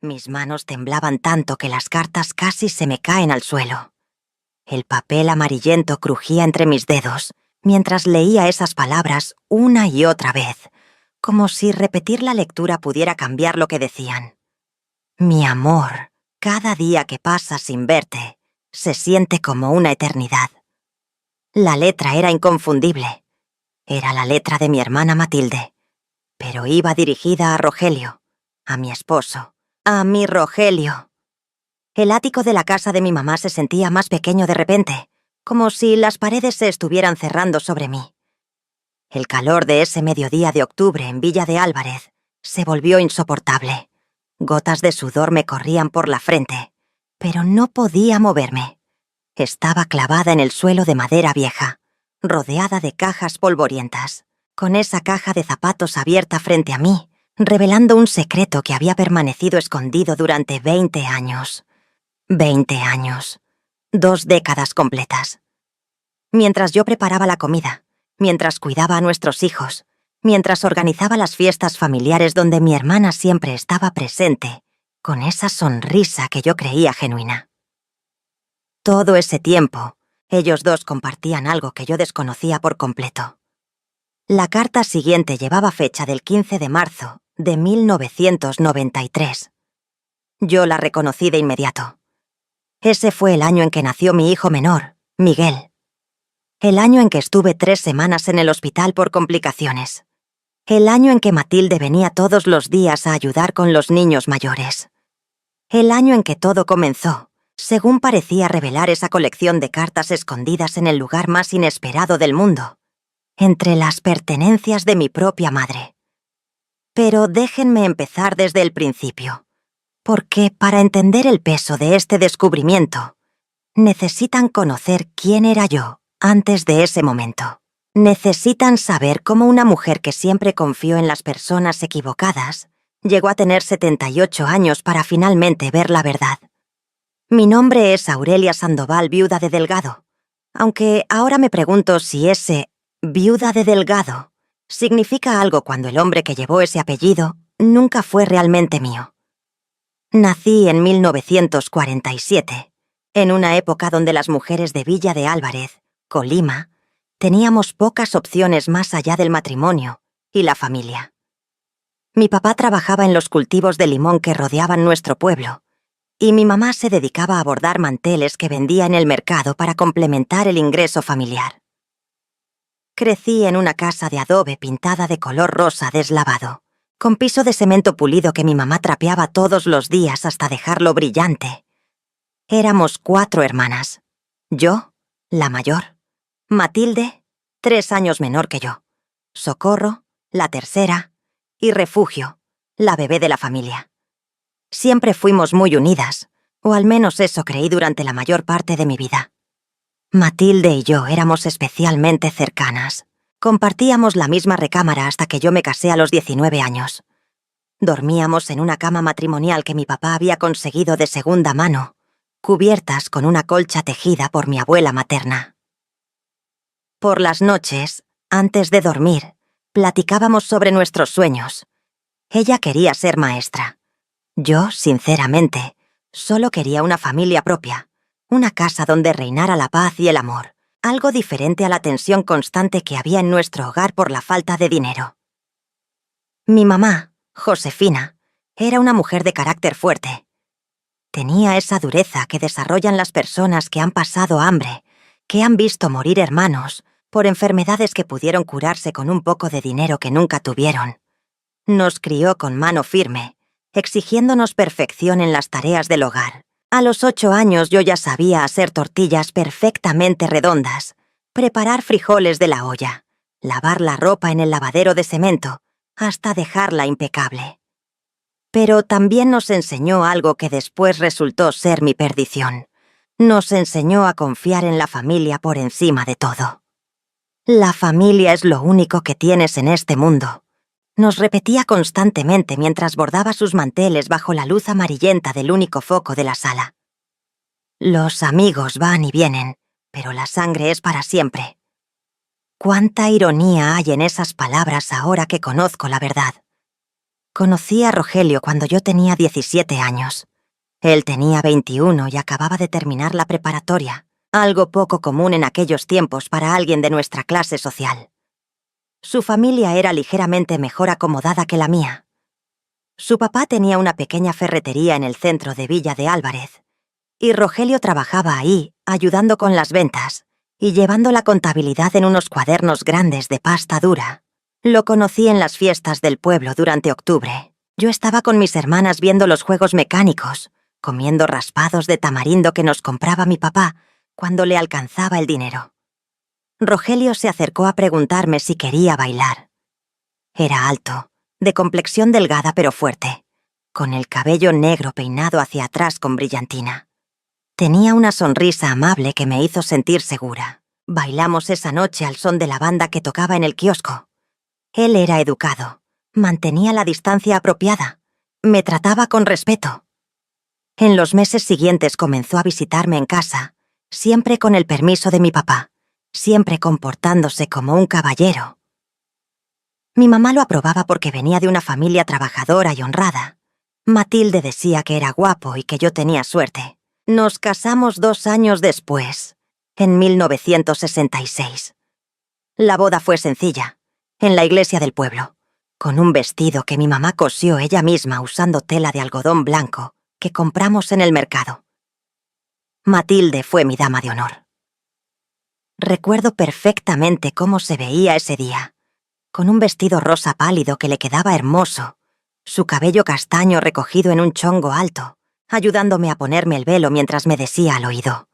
Mis manos temblaban tanto que las cartas casi se me caen al suelo. El papel amarillento crujía entre mis dedos mientras leía esas palabras una y otra vez, como si repetir la lectura pudiera cambiar lo que decían. Mi amor, cada día que pasa sin verte, se siente como una eternidad. La letra era inconfundible. Era la letra de mi hermana Matilde, pero iba dirigida a Rogelio, a mi esposo, a mi Rogelio. El ático de la casa de mi mamá se sentía más pequeño de repente, como si las paredes se estuvieran cerrando sobre mí. El calor de ese mediodía de octubre en Villa de Álvarez se volvió insoportable. Gotas de sudor me corrían por la frente, pero no podía moverme. Estaba clavada en el suelo de madera vieja, rodeada de cajas polvorientas, con esa caja de zapatos abierta frente a mí, revelando un secreto que había permanecido escondido durante 20 años. 20 años. 2 décadas completas. Mientras yo preparaba la comida, mientras cuidaba a nuestros hijos, mientras organizaba las fiestas familiares donde mi hermana siempre estaba presente, con esa sonrisa que yo creía genuina. Todo ese tiempo, ellos dos compartían algo que yo desconocía por completo. La carta siguiente llevaba fecha del 15 de marzo de 1993. Yo la reconocí de inmediato. Ese fue el año en que nació mi hijo menor, Miguel. El año en que estuve 3 semanas en el hospital por complicaciones. El año en que Matilde venía todos los días a ayudar con los niños mayores. El año en que todo comenzó, según parecía revelar esa colección de cartas escondidas en el lugar más inesperado del mundo, entre las pertenencias de mi propia madre. Pero déjenme empezar desde el principio, porque para entender el peso de este descubrimiento, necesitan conocer quién era yo antes de ese momento. Necesitan saber cómo una mujer que siempre confió en las personas equivocadas llegó a tener 78 años para finalmente ver la verdad. Mi nombre es Aurelia Sandoval, viuda de Delgado, aunque ahora me pregunto si ese viuda de Delgado significa algo cuando el hombre que llevó ese apellido nunca fue realmente mío. Nací en 1947, en una época donde las mujeres de Villa de Álvarez, Colima, teníamos pocas opciones más allá del matrimonio y la familia. Mi papá trabajaba en los cultivos de limón que rodeaban nuestro pueblo, y mi mamá se dedicaba a bordar manteles que vendía en el mercado para complementar el ingreso familiar. Crecí en una casa de adobe pintada de color rosa deslavado, con piso de cemento pulido que mi mamá trapeaba todos los días hasta dejarlo brillante. Éramos 4 hermanas. Yo, la mayor. Matilde, 3 años menor que yo. Socorro, la tercera. Y Refugio, la bebé de la familia. Siempre fuimos muy unidas, o al menos eso creí durante la mayor parte de mi vida. Matilde y yo éramos especialmente cercanas. Compartíamos la misma recámara hasta que yo me casé a los 19 años. Dormíamos en una cama matrimonial que mi papá había conseguido de segunda mano, cubiertas con una colcha tejida por mi abuela materna. Por las noches, antes de dormir, platicábamos sobre nuestros sueños. Ella quería ser maestra. Yo, sinceramente, solo quería una familia propia, una casa donde reinara la paz y el amor, algo diferente a la tensión constante que había en nuestro hogar por la falta de dinero. Mi mamá, Josefina, era una mujer de carácter fuerte. Tenía esa dureza que desarrollan las personas que han pasado hambre, que han visto morir hermanos por enfermedades que pudieron curarse con un poco de dinero que nunca tuvieron. Nos crió con mano firme, exigiéndonos perfección en las tareas del hogar. A los 8 años yo ya sabía hacer tortillas perfectamente redondas, preparar frijoles de la olla, lavar la ropa en el lavadero de cemento, hasta dejarla impecable. Pero también nos enseñó algo que después resultó ser mi perdición. Nos enseñó a confiar en la familia por encima de todo. La familia es lo único que tienes en este mundo. Nos repetía constantemente mientras bordaba sus manteles bajo la luz amarillenta del único foco de la sala. Los amigos van y vienen, pero la sangre es para siempre. Cuánta ironía hay en esas palabras ahora que conozco la verdad. Conocí a Rogelio cuando yo tenía 17 años. Él tenía 21 y acababa de terminar la preparatoria, algo poco común en aquellos tiempos para alguien de nuestra clase social. Su familia era ligeramente mejor acomodada que la mía. Su papá tenía una pequeña ferretería en el centro de Villa de Álvarez, y Rogelio trabajaba ahí, ayudando con las ventas y llevando la contabilidad en unos cuadernos grandes de pasta dura. Lo conocí en las fiestas del pueblo durante octubre. Yo estaba con mis hermanas viendo los juegos mecánicos, comiendo raspados de tamarindo que nos compraba mi papá cuando le alcanzaba el dinero. Rogelio se acercó a preguntarme si quería bailar. Era alto, de complexión delgada pero fuerte, con el cabello negro peinado hacia atrás con brillantina. Tenía una sonrisa amable que me hizo sentir segura. Bailamos esa noche al son de la banda que tocaba en el kiosco. Él era educado, mantenía la distancia apropiada, me trataba con respeto. En los meses siguientes comenzó a visitarme en casa, siempre con el permiso de mi papá, siempre comportándose como un caballero. Mi mamá lo aprobaba porque venía de una familia trabajadora y honrada. Matilde decía que era guapo y que yo tenía suerte. Nos casamos 2 años después, en 1966. La boda fue sencilla, en la iglesia del pueblo, con un vestido que mi mamá cosió ella misma usando tela de algodón blanco que compramos en el mercado. Matilde fue mi dama de honor. Recuerdo perfectamente cómo se veía ese día, con un vestido rosa pálido que le quedaba hermoso, su cabello castaño recogido en un chongo alto, ayudándome a ponerme el velo mientras me decía al oído: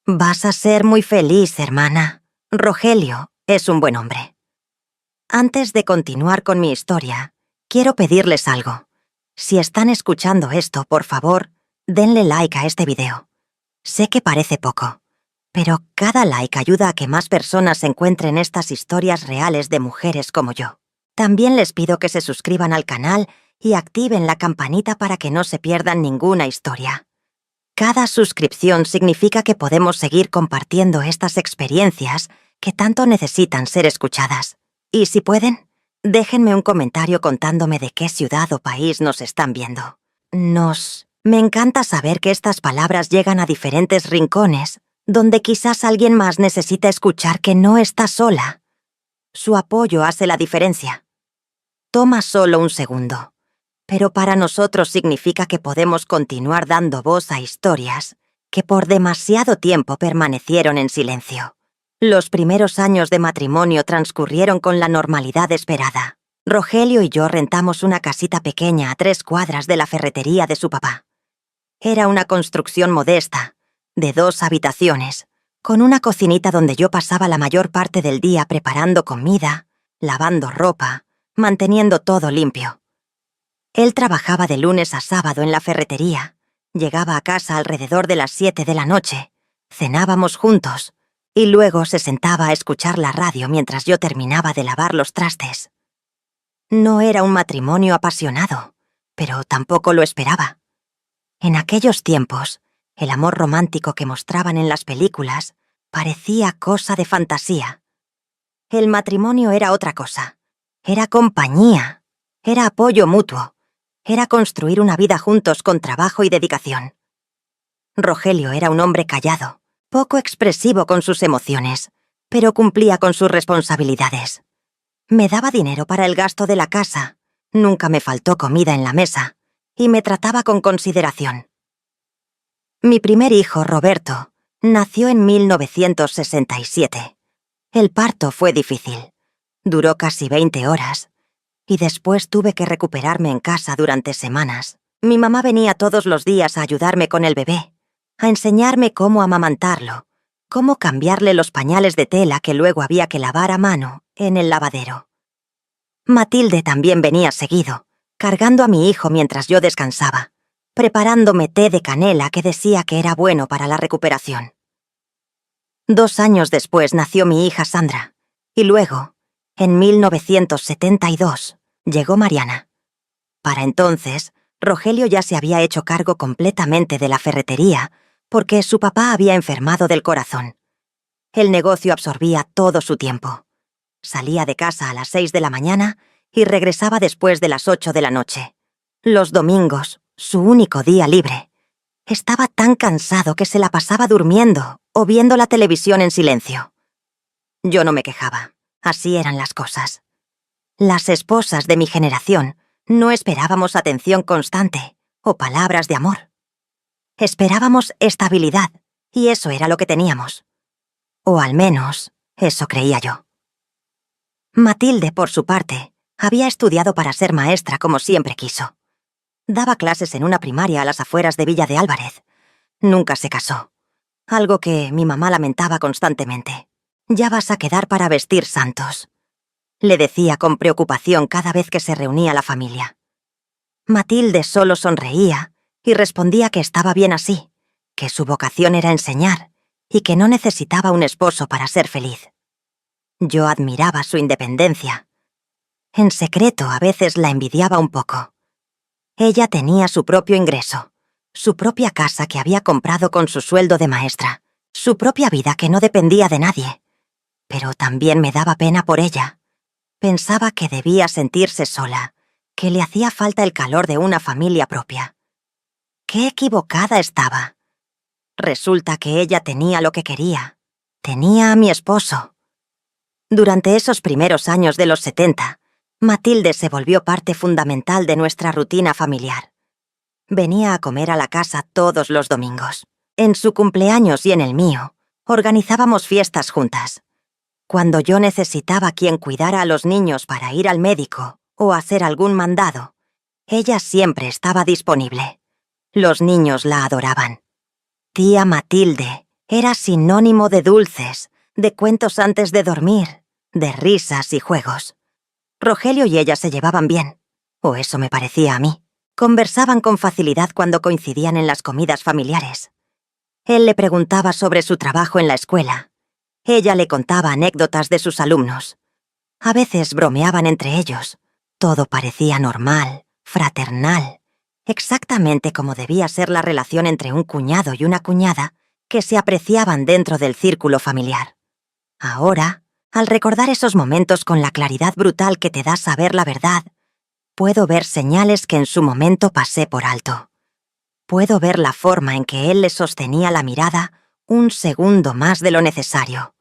«Vas a ser muy feliz, hermana. Rogelio es un buen hombre». Antes de continuar con mi historia, quiero pedirles algo. Si están escuchando esto, por favor, denle like a este video. Sé que parece poco, pero cada like ayuda a que más personas encuentren estas historias reales de mujeres como yo. También les pido que se suscriban al canal y activen la campanita para que no se pierdan ninguna historia. Cada suscripción significa que podemos seguir compartiendo estas experiencias que tanto necesitan ser escuchadas. Y si pueden, déjenme un comentario contándome de qué ciudad o país nos están viendo. Me encanta saber que estas palabras llegan a diferentes rincones, donde quizás alguien más necesita escuchar que no está sola. Su apoyo hace la diferencia. Toma solo un segundo, pero para nosotros significa que podemos continuar dando voz a historias que por demasiado tiempo permanecieron en silencio. Los primeros años de matrimonio transcurrieron con la normalidad esperada. Rogelio y yo rentamos una casita pequeña a 3 cuadras de la ferretería de su papá. Era una construcción modesta, de 2 habitaciones, con una cocinita donde yo pasaba la mayor parte del día preparando comida, lavando ropa, manteniendo todo limpio. Él trabajaba de lunes a sábado en la ferretería, llegaba a casa alrededor de las 7 de la noche, cenábamos juntos, y luego se sentaba a escuchar la radio mientras yo terminaba de lavar los trastes. No era un matrimonio apasionado, pero tampoco lo esperaba. En aquellos tiempos, el amor romántico que mostraban en las películas parecía cosa de fantasía. El matrimonio era otra cosa. Era compañía. Era apoyo mutuo. Era construir una vida juntos con trabajo y dedicación. Rogelio era un hombre callado, poco expresivo con sus emociones, pero cumplía con sus responsabilidades. Me daba dinero para el gasto de la casa, nunca me faltó comida en la mesa, y me trataba con consideración. Mi primer hijo, Roberto, nació en 1967. El parto fue difícil. Duró casi 20 horas, y después tuve que recuperarme en casa durante semanas. Mi mamá venía todos los días a ayudarme con el bebé, a enseñarme cómo amamantarlo, cómo cambiarle los pañales de tela que luego había que lavar a mano en el lavadero. Matilde también venía seguido, cargando a mi hijo mientras yo descansaba, preparándome té de canela que decía que era bueno para la recuperación. 2 años después nació mi hija Sandra, y luego, en 1972, llegó Mariana. Para entonces, Rogelio ya se había hecho cargo completamente de la ferretería porque su papá había enfermado del corazón. El negocio absorbía todo su tiempo. Salía de casa a las 6 de la mañana y regresaba después de las 8 de la noche. Los domingos, su único día libre. Estaba tan cansado que se la pasaba durmiendo o viendo la televisión en silencio. Yo no me quejaba. Así eran las cosas. Las esposas de mi generación no esperábamos atención constante o palabras de amor. Esperábamos estabilidad, y eso era lo que teníamos. O al menos, eso creía yo. Matilde, por su parte, había estudiado para ser maestra como siempre quiso. Daba clases en una primaria a las afueras de Villa de Álvarez. Nunca se casó, algo que mi mamá lamentaba constantemente. «Ya vas a quedar para vestir santos», le decía con preocupación cada vez que se reunía la familia. Matilde solo sonreía y respondía que estaba bien así, que su vocación era enseñar y que no necesitaba un esposo para ser feliz. Yo admiraba su independencia. En secreto, a veces la envidiaba un poco. Ella tenía su propio ingreso, su propia casa que había comprado con su sueldo de maestra, su propia vida que no dependía de nadie. Pero también me daba pena por ella. Pensaba que debía sentirse sola, que le hacía falta el calor de una familia propia. ¡Qué equivocada estaba! Resulta que ella tenía lo que quería. Tenía a mi esposo. Durante esos primeros años de los 70, Matilde se volvió parte fundamental de nuestra rutina familiar. Venía a comer a la casa todos los domingos. En su cumpleaños y en el mío, organizábamos fiestas juntas. Cuando yo necesitaba quien cuidara a los niños para ir al médico o hacer algún mandado, ella siempre estaba disponible. Los niños la adoraban. Tía Matilde era sinónimo de dulces, de cuentos antes de dormir, de risas y juegos. Rogelio y ella se llevaban bien, o eso me parecía a mí. Conversaban con facilidad cuando coincidían en las comidas familiares. Él le preguntaba sobre su trabajo en la escuela. Ella le contaba anécdotas de sus alumnos. A veces bromeaban entre ellos. Todo parecía normal, fraternal, exactamente como debía ser la relación entre un cuñado y una cuñada que se apreciaban dentro del círculo familiar. Ahora, al recordar esos momentos con la claridad brutal que te da saber la verdad, puedo ver señales que en su momento pasé por alto. Puedo ver la forma en que él le sostenía la mirada un segundo más de lo necesario.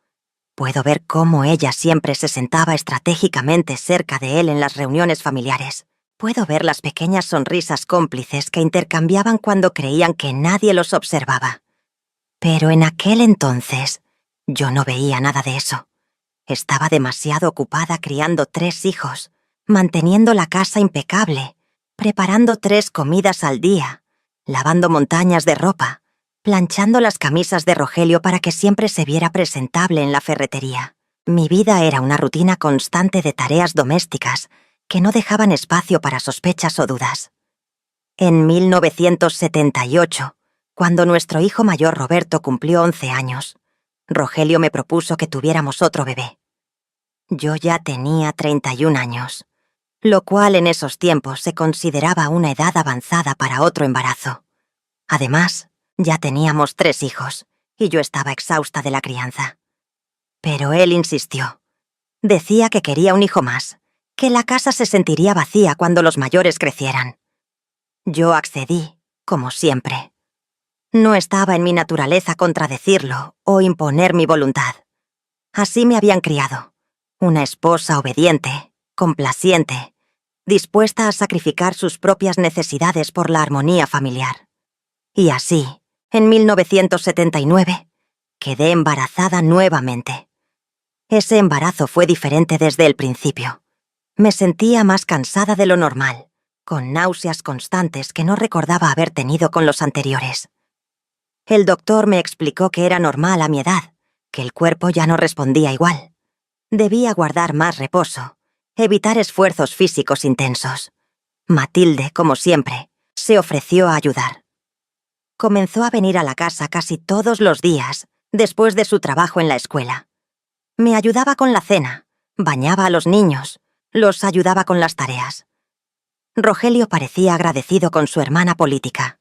Puedo ver cómo ella siempre se sentaba estratégicamente cerca de él en las reuniones familiares. Puedo ver las pequeñas sonrisas cómplices que intercambiaban cuando creían que nadie los observaba. Pero en aquel entonces, yo no veía nada de eso. Estaba demasiado ocupada criando 3 hijos, manteniendo la casa impecable, preparando 3 comidas al día, lavando montañas de ropa, planchando las camisas de Rogelio para que siempre se viera presentable en la ferretería. Mi vida era una rutina constante de tareas domésticas que no dejaban espacio para sospechas o dudas. En 1978, cuando nuestro hijo mayor Roberto cumplió 11 años, Rogelio me propuso que tuviéramos otro bebé. Yo ya tenía 31 años, lo cual en esos tiempos se consideraba una edad avanzada para otro embarazo. Además, ya teníamos 3 hijos, y yo estaba exhausta de la crianza. Pero él insistió. Decía que quería un hijo más, que la casa se sentiría vacía cuando los mayores crecieran. Yo accedí, como siempre. No estaba en mi naturaleza contradecirlo o imponer mi voluntad. Así me habían criado. Una esposa obediente, complaciente, dispuesta a sacrificar sus propias necesidades por la armonía familiar. Y así, en 1979, quedé embarazada nuevamente. Ese embarazo fue diferente desde el principio. Me sentía más cansada de lo normal, con náuseas constantes que no recordaba haber tenido con los anteriores. El doctor me explicó que era normal a mi edad, que el cuerpo ya no respondía igual. Debía guardar más reposo, evitar esfuerzos físicos intensos. Matilde, como siempre, se ofreció a ayudar. Comenzó a venir a la casa casi todos los días, después de su trabajo en la escuela. Me ayudaba con la cena, bañaba a los niños, los ayudaba con las tareas. Rogelio parecía agradecido con su hermana política.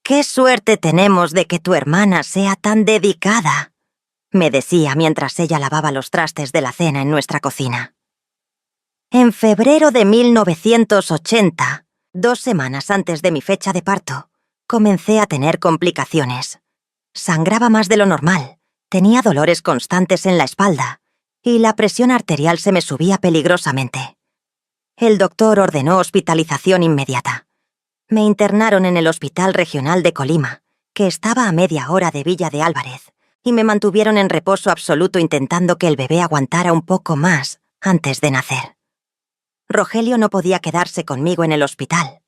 «¡Qué suerte tenemos de que tu hermana sea tan dedicada!», me decía mientras ella lavaba los trastes de la cena en nuestra cocina. En febrero de 1980, 2 semanas antes de mi fecha de parto, comencé a tener complicaciones. Sangraba más de lo normal, tenía dolores constantes en la espalda y la presión arterial se me subía peligrosamente. El doctor ordenó hospitalización inmediata. Me internaron en el Hospital Regional de Colima, que estaba a media hora de Villa de Álvarez, y me mantuvieron en reposo absoluto intentando que el bebé aguantara un poco más antes de nacer. Rogelio no podía quedarse conmigo en el hospital.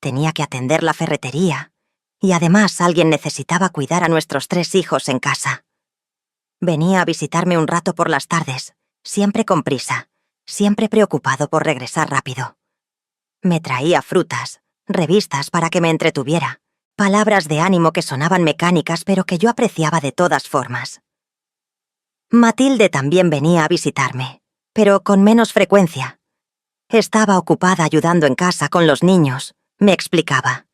Tenía que atender la ferretería, y además alguien necesitaba cuidar a nuestros 3 hijos en casa. Venía a visitarme un rato por las tardes, siempre con prisa, siempre preocupado por regresar rápido. Me traía frutas, revistas para que me entretuviera, palabras de ánimo que sonaban mecánicas pero que yo apreciaba de todas formas. Matilde también venía a visitarme, pero con menos frecuencia. Estaba ocupada ayudando en casa con los niños, me explicaba.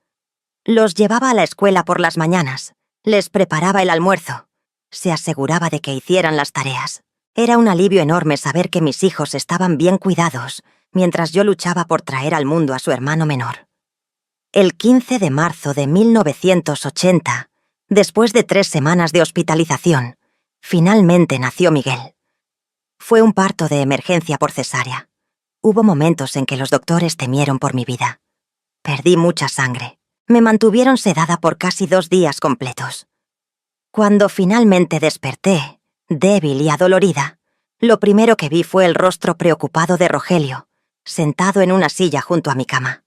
Los llevaba a la escuela por las mañanas, les preparaba el almuerzo, se aseguraba de que hicieran las tareas. Era un alivio enorme saber que mis hijos estaban bien cuidados, mientras yo luchaba por traer al mundo a su hermano menor. El 15 de marzo de 1980, después de 3 semanas de hospitalización, finalmente nació Miguel. Fue un parto de emergencia por cesárea. Hubo momentos en que los doctores temieron por mi vida. Perdí mucha sangre. Me mantuvieron sedada por casi 2 días completos. Cuando finalmente desperté, débil y adolorida, lo primero que vi fue el rostro preocupado de Rogelio, sentado en una silla junto a mi cama.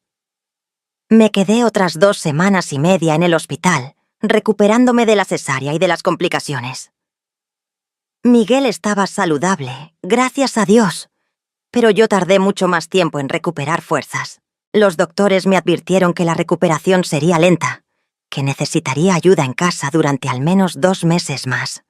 Me quedé otras 2 semanas y media en el hospital, recuperándome de la cesárea y de las complicaciones. Miguel estaba saludable, gracias a Dios, pero yo tardé mucho más tiempo en recuperar fuerzas. Los doctores me advirtieron que la recuperación sería lenta, que necesitaría ayuda en casa durante al menos 2 meses más.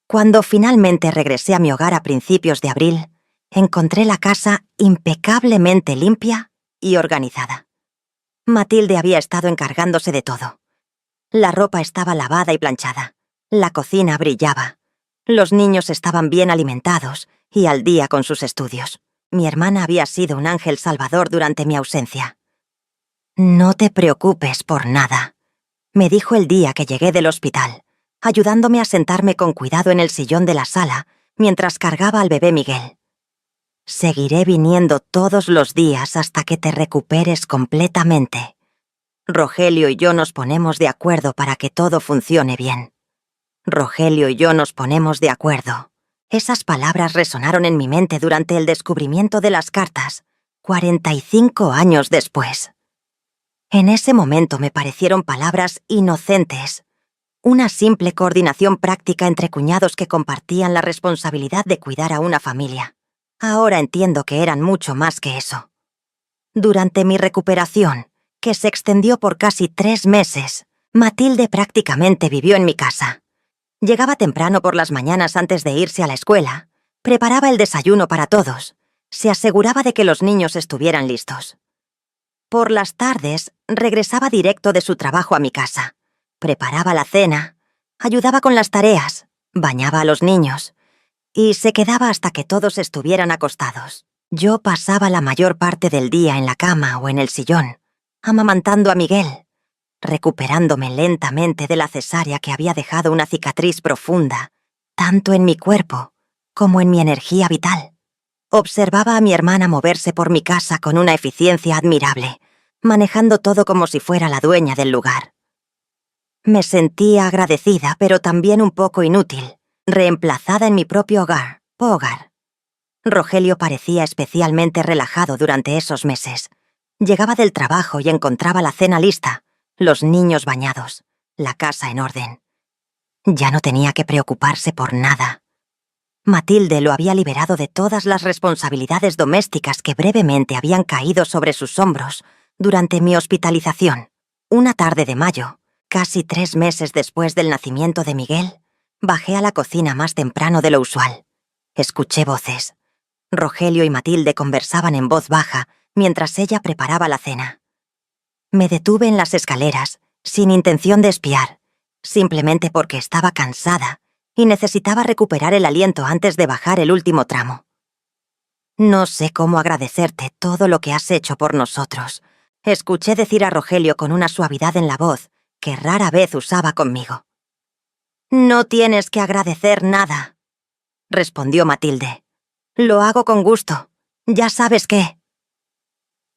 Cuando finalmente regresé a mi hogar a principios de abril, encontré la casa impecablemente limpia y organizada. Matilde había estado encargándose de todo. La ropa estaba lavada y planchada. La cocina brillaba. Los niños estaban bien alimentados y al día con sus estudios. Mi hermana había sido un ángel salvador durante mi ausencia. «No te preocupes por nada», me dijo el día que llegué del hospital, ayudándome a sentarme con cuidado en el sillón de la sala mientras cargaba al bebé Miguel. «Seguiré viniendo todos los días hasta que te recuperes completamente. Rogelio y yo nos ponemos de acuerdo para que todo funcione bien. Rogelio y yo nos ponemos de acuerdo». Esas palabras resonaron en mi mente durante el descubrimiento de las cartas, 45 años después. En ese momento me parecieron palabras inocentes, una simple coordinación práctica entre cuñados que compartían la responsabilidad de cuidar a una familia. Ahora entiendo que eran mucho más que eso. Durante mi recuperación, que se extendió por casi 3 meses, Matilde prácticamente vivió en mi casa. Llegaba temprano por las mañanas antes de irse a la escuela, preparaba el desayuno para todos, se aseguraba de que los niños estuvieran listos. Por las tardes, regresaba directo de su trabajo a mi casa, preparaba la cena, ayudaba con las tareas, bañaba a los niños y se quedaba hasta que todos estuvieran acostados. Yo pasaba la mayor parte del día en la cama o en el sillón, amamantando a Miguel, recuperándome lentamente de la cesárea que había dejado una cicatriz profunda, tanto en mi cuerpo como en mi energía vital. Observaba a mi hermana moverse por mi casa con una eficiencia admirable, manejando todo como si fuera la dueña del lugar. Me sentía agradecida, pero también un poco inútil, reemplazada en mi propio hogar, Pogar. Rogelio parecía especialmente relajado durante esos meses. Llegaba del trabajo y encontraba la cena lista, los niños bañados, la casa en orden. Ya no tenía que preocuparse por nada. Matilde lo había liberado de todas las responsabilidades domésticas que brevemente habían caído sobre sus hombros durante mi hospitalización. Una tarde de mayo, casi 3 meses después del nacimiento de Miguel, bajé a la cocina más temprano de lo usual. Escuché voces. Rogelio y Matilde conversaban en voz baja mientras ella preparaba la cena. Me detuve en las escaleras, sin intención de espiar, simplemente porque estaba cansada y necesitaba recuperar el aliento antes de bajar el último tramo. No sé cómo agradecerte todo lo que has hecho por nosotros. Escuché decir a Rogelio con una suavidad en la voz que rara vez usaba conmigo. No tienes que agradecer nada, respondió Matilde. Lo hago con gusto. Ya sabes qué.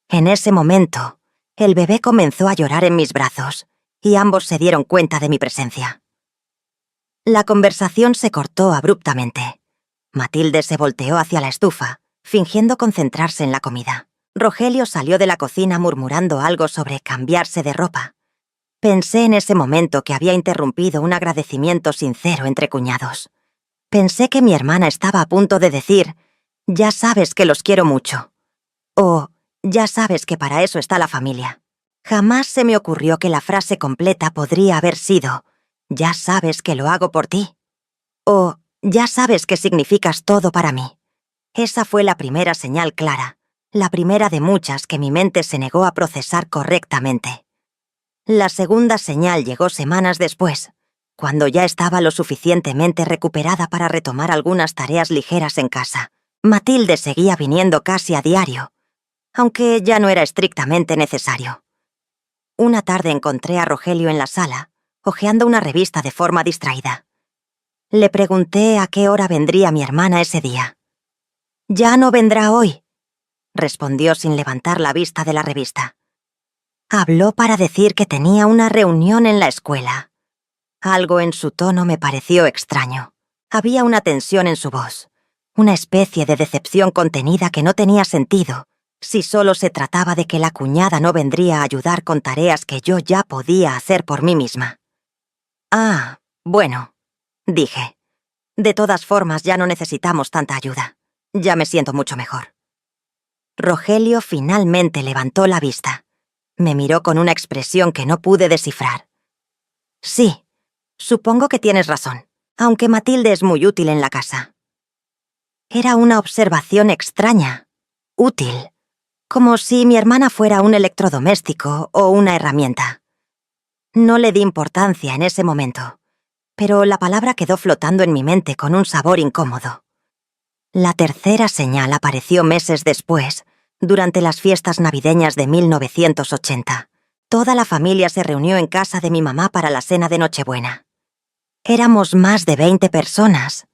En ese momento, el bebé comenzó a llorar en mis brazos, y ambos se dieron cuenta de mi presencia. La conversación se cortó abruptamente. Matilde se volteó hacia la estufa, fingiendo concentrarse en la comida. Rogelio salió de la cocina murmurando algo sobre cambiarse de ropa. Pensé en ese momento que había interrumpido un agradecimiento sincero entre cuñados. Pensé que mi hermana estaba a punto de decir, «Ya sabes que los quiero mucho», o «Ya sabes que para eso está la familia». Jamás se me ocurrió que la frase completa podría haber sido, «Ya sabes que lo hago por ti», o «Ya sabes que significas todo para mí». Esa fue la primera señal clara, la primera de muchas que mi mente se negó a procesar correctamente. La segunda señal llegó semanas después, cuando ya estaba lo suficientemente recuperada para retomar algunas tareas ligeras en casa. Matilde seguía viniendo casi a diario, aunque ya no era estrictamente necesario. Una tarde encontré a Rogelio en la sala, hojeando una revista de forma distraída. Le pregunté a qué hora vendría mi hermana ese día. «Ya no vendrá hoy», respondió sin levantar la vista de la revista. Habló para decir que tenía una reunión en la escuela. Algo en su tono me pareció extraño. Había una tensión en su voz, una especie de decepción contenida que no tenía sentido si solo se trataba de que la cuñada no vendría a ayudar con tareas que yo ya podía hacer por mí misma. «Ah, bueno», dije. «De todas formas ya no necesitamos tanta ayuda. Ya me siento mucho mejor». Rogelio finalmente levantó la vista. Me miró con una expresión que no pude descifrar. «Sí, supongo que tienes razón, aunque Matilde es muy útil en la casa». Era una observación extraña. Útil. Como si mi hermana fuera un electrodoméstico o una herramienta. No le di importancia en ese momento, pero la palabra quedó flotando en mi mente con un sabor incómodo. La tercera señal apareció meses después, durante las fiestas navideñas de 1980. Toda la familia se reunió en casa de mi mamá para la cena de Nochebuena. Éramos más de 20 personas.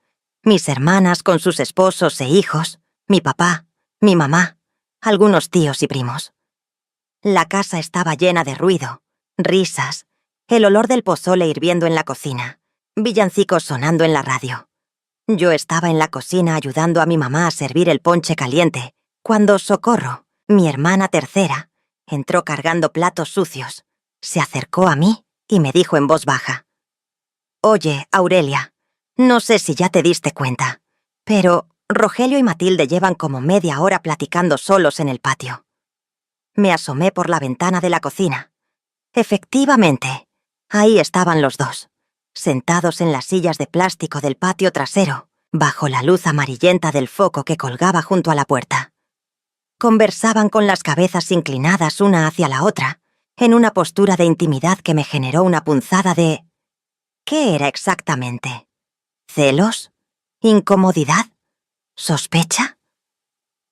Mis hermanas con sus esposos e hijos, mi papá, mi mamá, algunos tíos y primos. La casa estaba llena de ruido, risas, el olor del pozole hirviendo en la cocina, villancicos sonando en la radio. Yo estaba en la cocina ayudando a mi mamá a servir el ponche caliente, cuando Socorro, mi hermana tercera, entró cargando platos sucios. Se acercó a mí y me dijo en voz baja: «Oye, Aurelia, no sé si ya te diste cuenta, pero Rogelio y Matilde llevan como media hora platicando solos en el patio». Me asomé por la ventana de la cocina. Efectivamente, ahí estaban los dos, sentados en las sillas de plástico del patio trasero, bajo la luz amarillenta del foco que colgaba junto a la puerta. Conversaban con las cabezas inclinadas una hacia la otra, en una postura de intimidad que me generó una punzada de... ¿Qué era exactamente? ¿Celos? ¿Incomodidad? ¿Sospecha?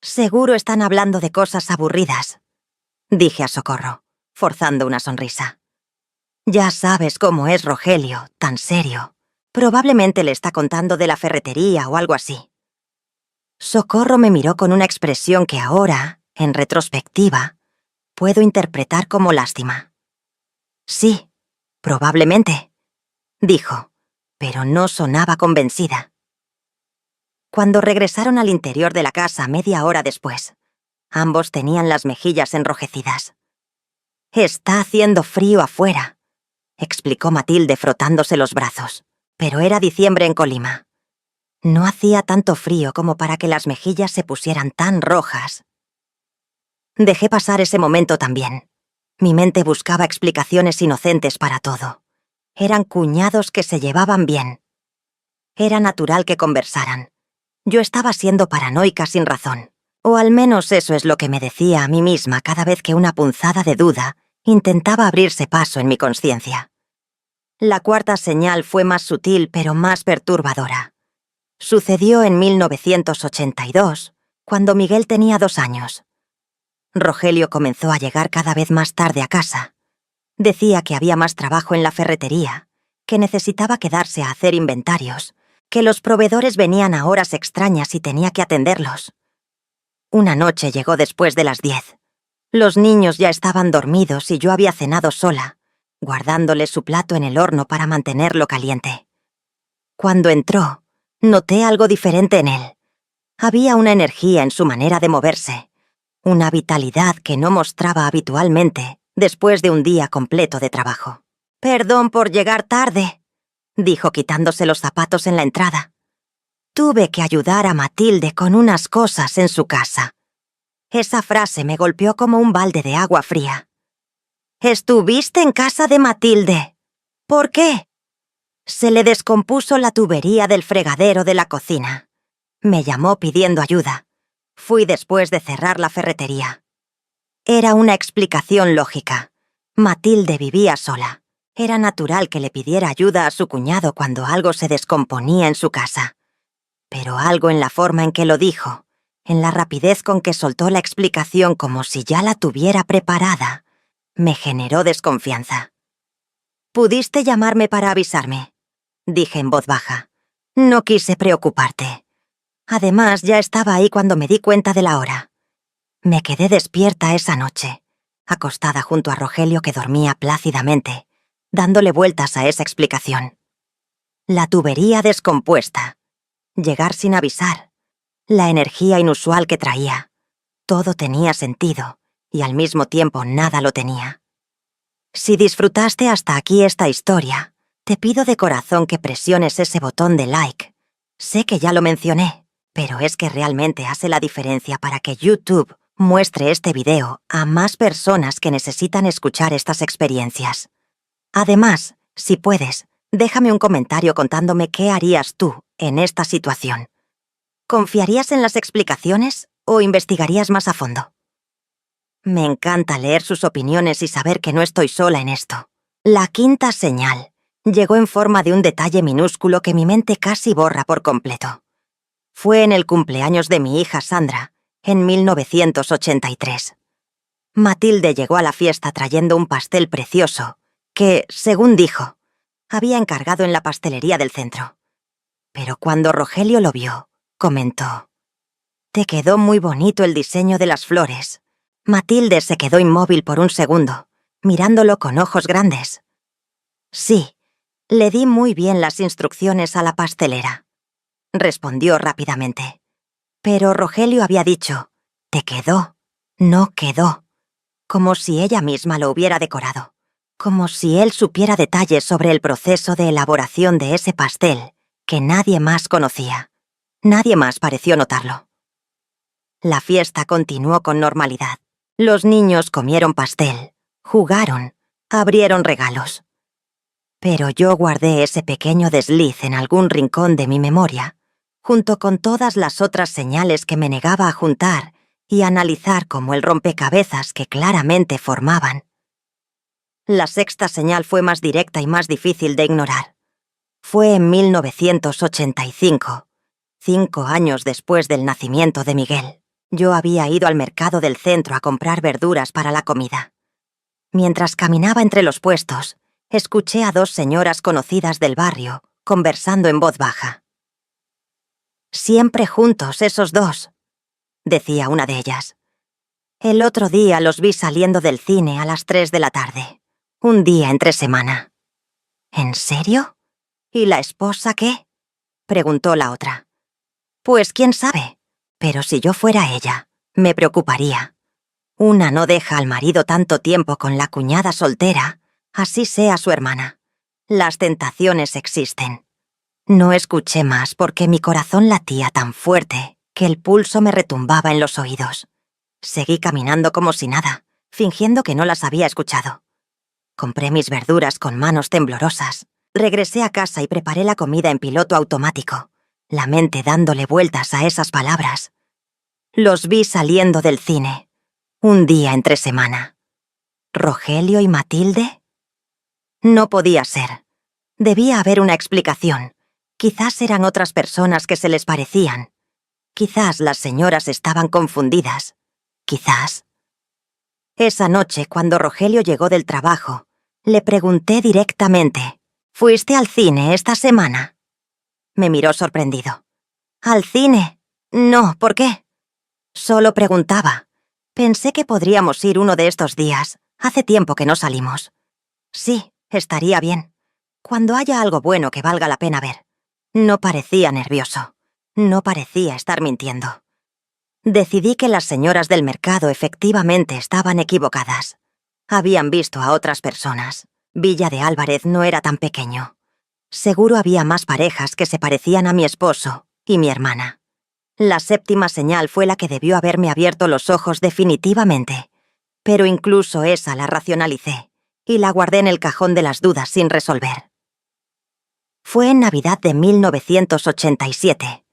Seguro están hablando de cosas aburridas, dije a Socorro, forzando una sonrisa. Ya sabes cómo es Rogelio, tan serio. Probablemente le está contando de la ferretería o algo así. Socorro me miró con una expresión que ahora, en retrospectiva, puedo interpretar como lástima. «Sí, probablemente», dijo, pero no sonaba convencida. Cuando regresaron al interior de la casa media hora después, ambos tenían las mejillas enrojecidas. «Está haciendo frío afuera», explicó Matilde frotándose los brazos, pero era diciembre en Colima. No hacía tanto frío como para que las mejillas se pusieran tan rojas. Dejé pasar ese momento también. Mi mente buscaba explicaciones inocentes para todo. Eran cuñados que se llevaban bien. Era natural que conversaran. Yo estaba siendo paranoica sin razón. O al menos eso es lo que me decía a mí misma cada vez que una punzada de duda intentaba abrirse paso en mi conciencia. La cuarta señal fue más sutil pero más perturbadora. Sucedió en 1982, cuando Miguel tenía 2 años. Rogelio comenzó a llegar cada vez más tarde a casa. Decía que había más trabajo en la ferretería, que necesitaba quedarse a hacer inventarios, que los proveedores venían a horas extrañas y tenía que atenderlos. Una noche llegó después de las 10. Los niños ya estaban dormidos y yo había cenado sola, guardándole su plato en el horno para mantenerlo caliente. Cuando entró, noté algo diferente en él. Había una energía en su manera de moverse, una vitalidad que no mostraba habitualmente después de un día completo de trabajo. «Perdón por llegar tarde», dijo quitándose los zapatos en la entrada. «Tuve que ayudar a Matilde con unas cosas en su casa». Esa frase me golpeó como un balde de agua fría. «¿Estuviste en casa de Matilde? ¿Por qué?» «Se le descompuso la tubería del fregadero de la cocina. Me llamó pidiendo ayuda. Fui después de cerrar la ferretería». Era una explicación lógica. Matilde vivía sola. Era natural que le pidiera ayuda a su cuñado cuando algo se descomponía en su casa. Pero algo en la forma en que lo dijo, en la rapidez con que soltó la explicación como si ya la tuviera preparada, me generó desconfianza. «¿Pudiste llamarme para avisarme?», dije en voz baja. «No quise preocuparte. Además, ya estaba ahí cuando me di cuenta de la hora». Me quedé despierta esa noche, acostada junto a Rogelio que dormía plácidamente, dándole vueltas a esa explicación. La tubería descompuesta. Llegar sin avisar. La energía inusual que traía. Todo tenía sentido, y al mismo tiempo nada lo tenía. Si disfrutaste hasta aquí esta historia, te pido de corazón que presiones ese botón de like. Sé que ya lo mencioné, pero es que realmente hace la diferencia para que YouTube muestre este video a más personas que necesitan escuchar estas experiencias. Además, si puedes, déjame un comentario contándome qué harías tú en esta situación. ¿Confiarías en las explicaciones o investigarías más a fondo? Me encanta leer sus opiniones y saber que no estoy sola en esto. La quinta señal llegó en forma de un detalle minúsculo que mi mente casi borra por completo. Fue en el cumpleaños de mi hija Sandra, en 1983. Matilde llegó a la fiesta trayendo un pastel precioso que, según dijo, había encargado en la pastelería del centro. Pero cuando Rogelio lo vio, comentó: «Te quedó muy bonito el diseño de las flores». Matilde se quedó inmóvil por un segundo, mirándolo con ojos grandes. «Sí, le di muy bien las instrucciones a la pastelera», respondió rápidamente. Pero Rogelio había dicho: «Te quedó, no quedó», como si ella misma lo hubiera decorado, como si él supiera detalles sobre el proceso de elaboración de ese pastel que nadie más conocía. Nadie más pareció notarlo. La fiesta continuó con normalidad. Los niños comieron pastel, jugaron, abrieron regalos. Pero yo guardé ese pequeño desliz en algún rincón de mi memoria, junto con todas las otras señales que me negaba a juntar y analizar como el rompecabezas que claramente formaban. La sexta señal fue más directa y más difícil de ignorar. Fue en 1985, 5 años después del nacimiento de Miguel. Yo había ido al mercado del centro a comprar verduras para la comida. Mientras caminaba entre los puestos, escuché a 2 señoras conocidas del barrio conversando en voz baja. «Siempre juntos esos 2», decía una de ellas. «El otro día los vi saliendo del cine a las 3 de la tarde, un día entre semana». «¿En serio? ¿Y la esposa qué?», preguntó la otra. «Pues quién sabe, pero si yo fuera ella, me preocuparía. Una no deja al marido tanto tiempo con la cuñada soltera, así sea su hermana. Las tentaciones existen». No escuché más porque mi corazón latía tan fuerte que el pulso me retumbaba en los oídos. Seguí caminando como si nada, fingiendo que no las había escuchado. Compré mis verduras con manos temblorosas. Regresé a casa y preparé la comida en piloto automático, la mente dándole vueltas a esas palabras. Los vi saliendo del cine, un día entre semana. ¿Rogelio y Matilde? No podía ser. Debía haber una explicación. Quizás eran otras personas que se les parecían. Quizás las señoras estaban confundidas. Quizás. Esa noche, cuando Rogelio llegó del trabajo, le pregunté directamente: ¿fuiste al cine esta semana? Me miró sorprendido. ¿Al cine? No, ¿por qué? Solo preguntaba. Pensé que podríamos ir uno de estos días. Hace tiempo que no salimos. Sí, estaría bien. Cuando haya algo bueno que valga la pena ver. No parecía nervioso. No parecía estar mintiendo. Decidí que las señoras del mercado efectivamente estaban equivocadas. Habían visto a otras personas. Villa de Álvarez no era tan pequeño. Seguro había más parejas que se parecían a mi esposo y mi hermana. La séptima señal fue la que debió haberme abierto los ojos definitivamente. Pero incluso esa la racionalicé y la guardé en el cajón de las dudas sin resolver. Fue en Navidad de 1987.